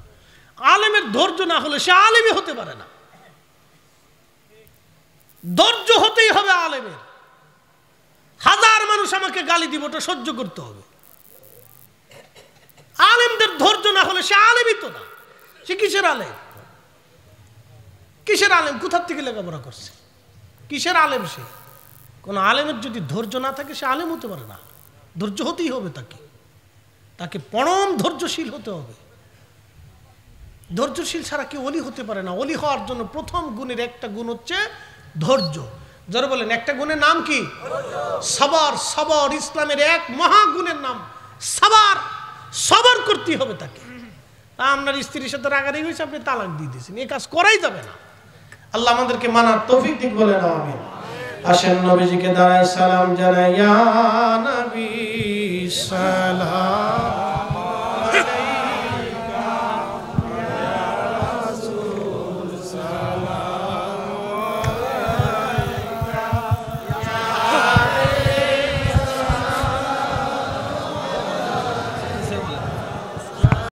আলেমের ধৈর্য না হলে সে আলেমই হতে পারে না। ধৈর্য হতেই হবে আলেমের। 1000 মানুষ আমাকে গালি দিব, ওটা সহ্য করতে হবে। আলেমদের ধৈর্য না হলে সে আলেমই তো না। সে কিসের আলেম? কিসের আলেম? কোথার থেকে লেখাপড়া করছে? কিসের আলেম সে? কোন আলেমের যদি ধৈর্য না থাকে সে আলেম হতে পারে না। ধৈর্য হতেই হবে তাকে, তাকে পরম ধৈর্যশীল হতে হবে। ধৈর্যশীল ছাড়া কেউ ওলি হতে পারে না। ওলি হওয়ার জন্য প্রথম গুণের একটা গুণ হচ্ছে ধৈর্য। যারা বলেন একটা গুণের নাম কি? সবর। সবর ইসলামের এক মহাগুণের নাম সবর। সবর করতে হবে তাকে। আপনার স্ত্রীর সাথে রাগারাগি হয়েছে, আপনি তালাক দিয়ে দিয়েছেন, এই কাজ করাই যাবে না। আল্লাহ আমাদেরকে মানার তৌফিক দিক, বলেন আমিন। আসেন নবীজিকে দাঁড়ায় সালাম জানাই, ইয়া নবী সালাম।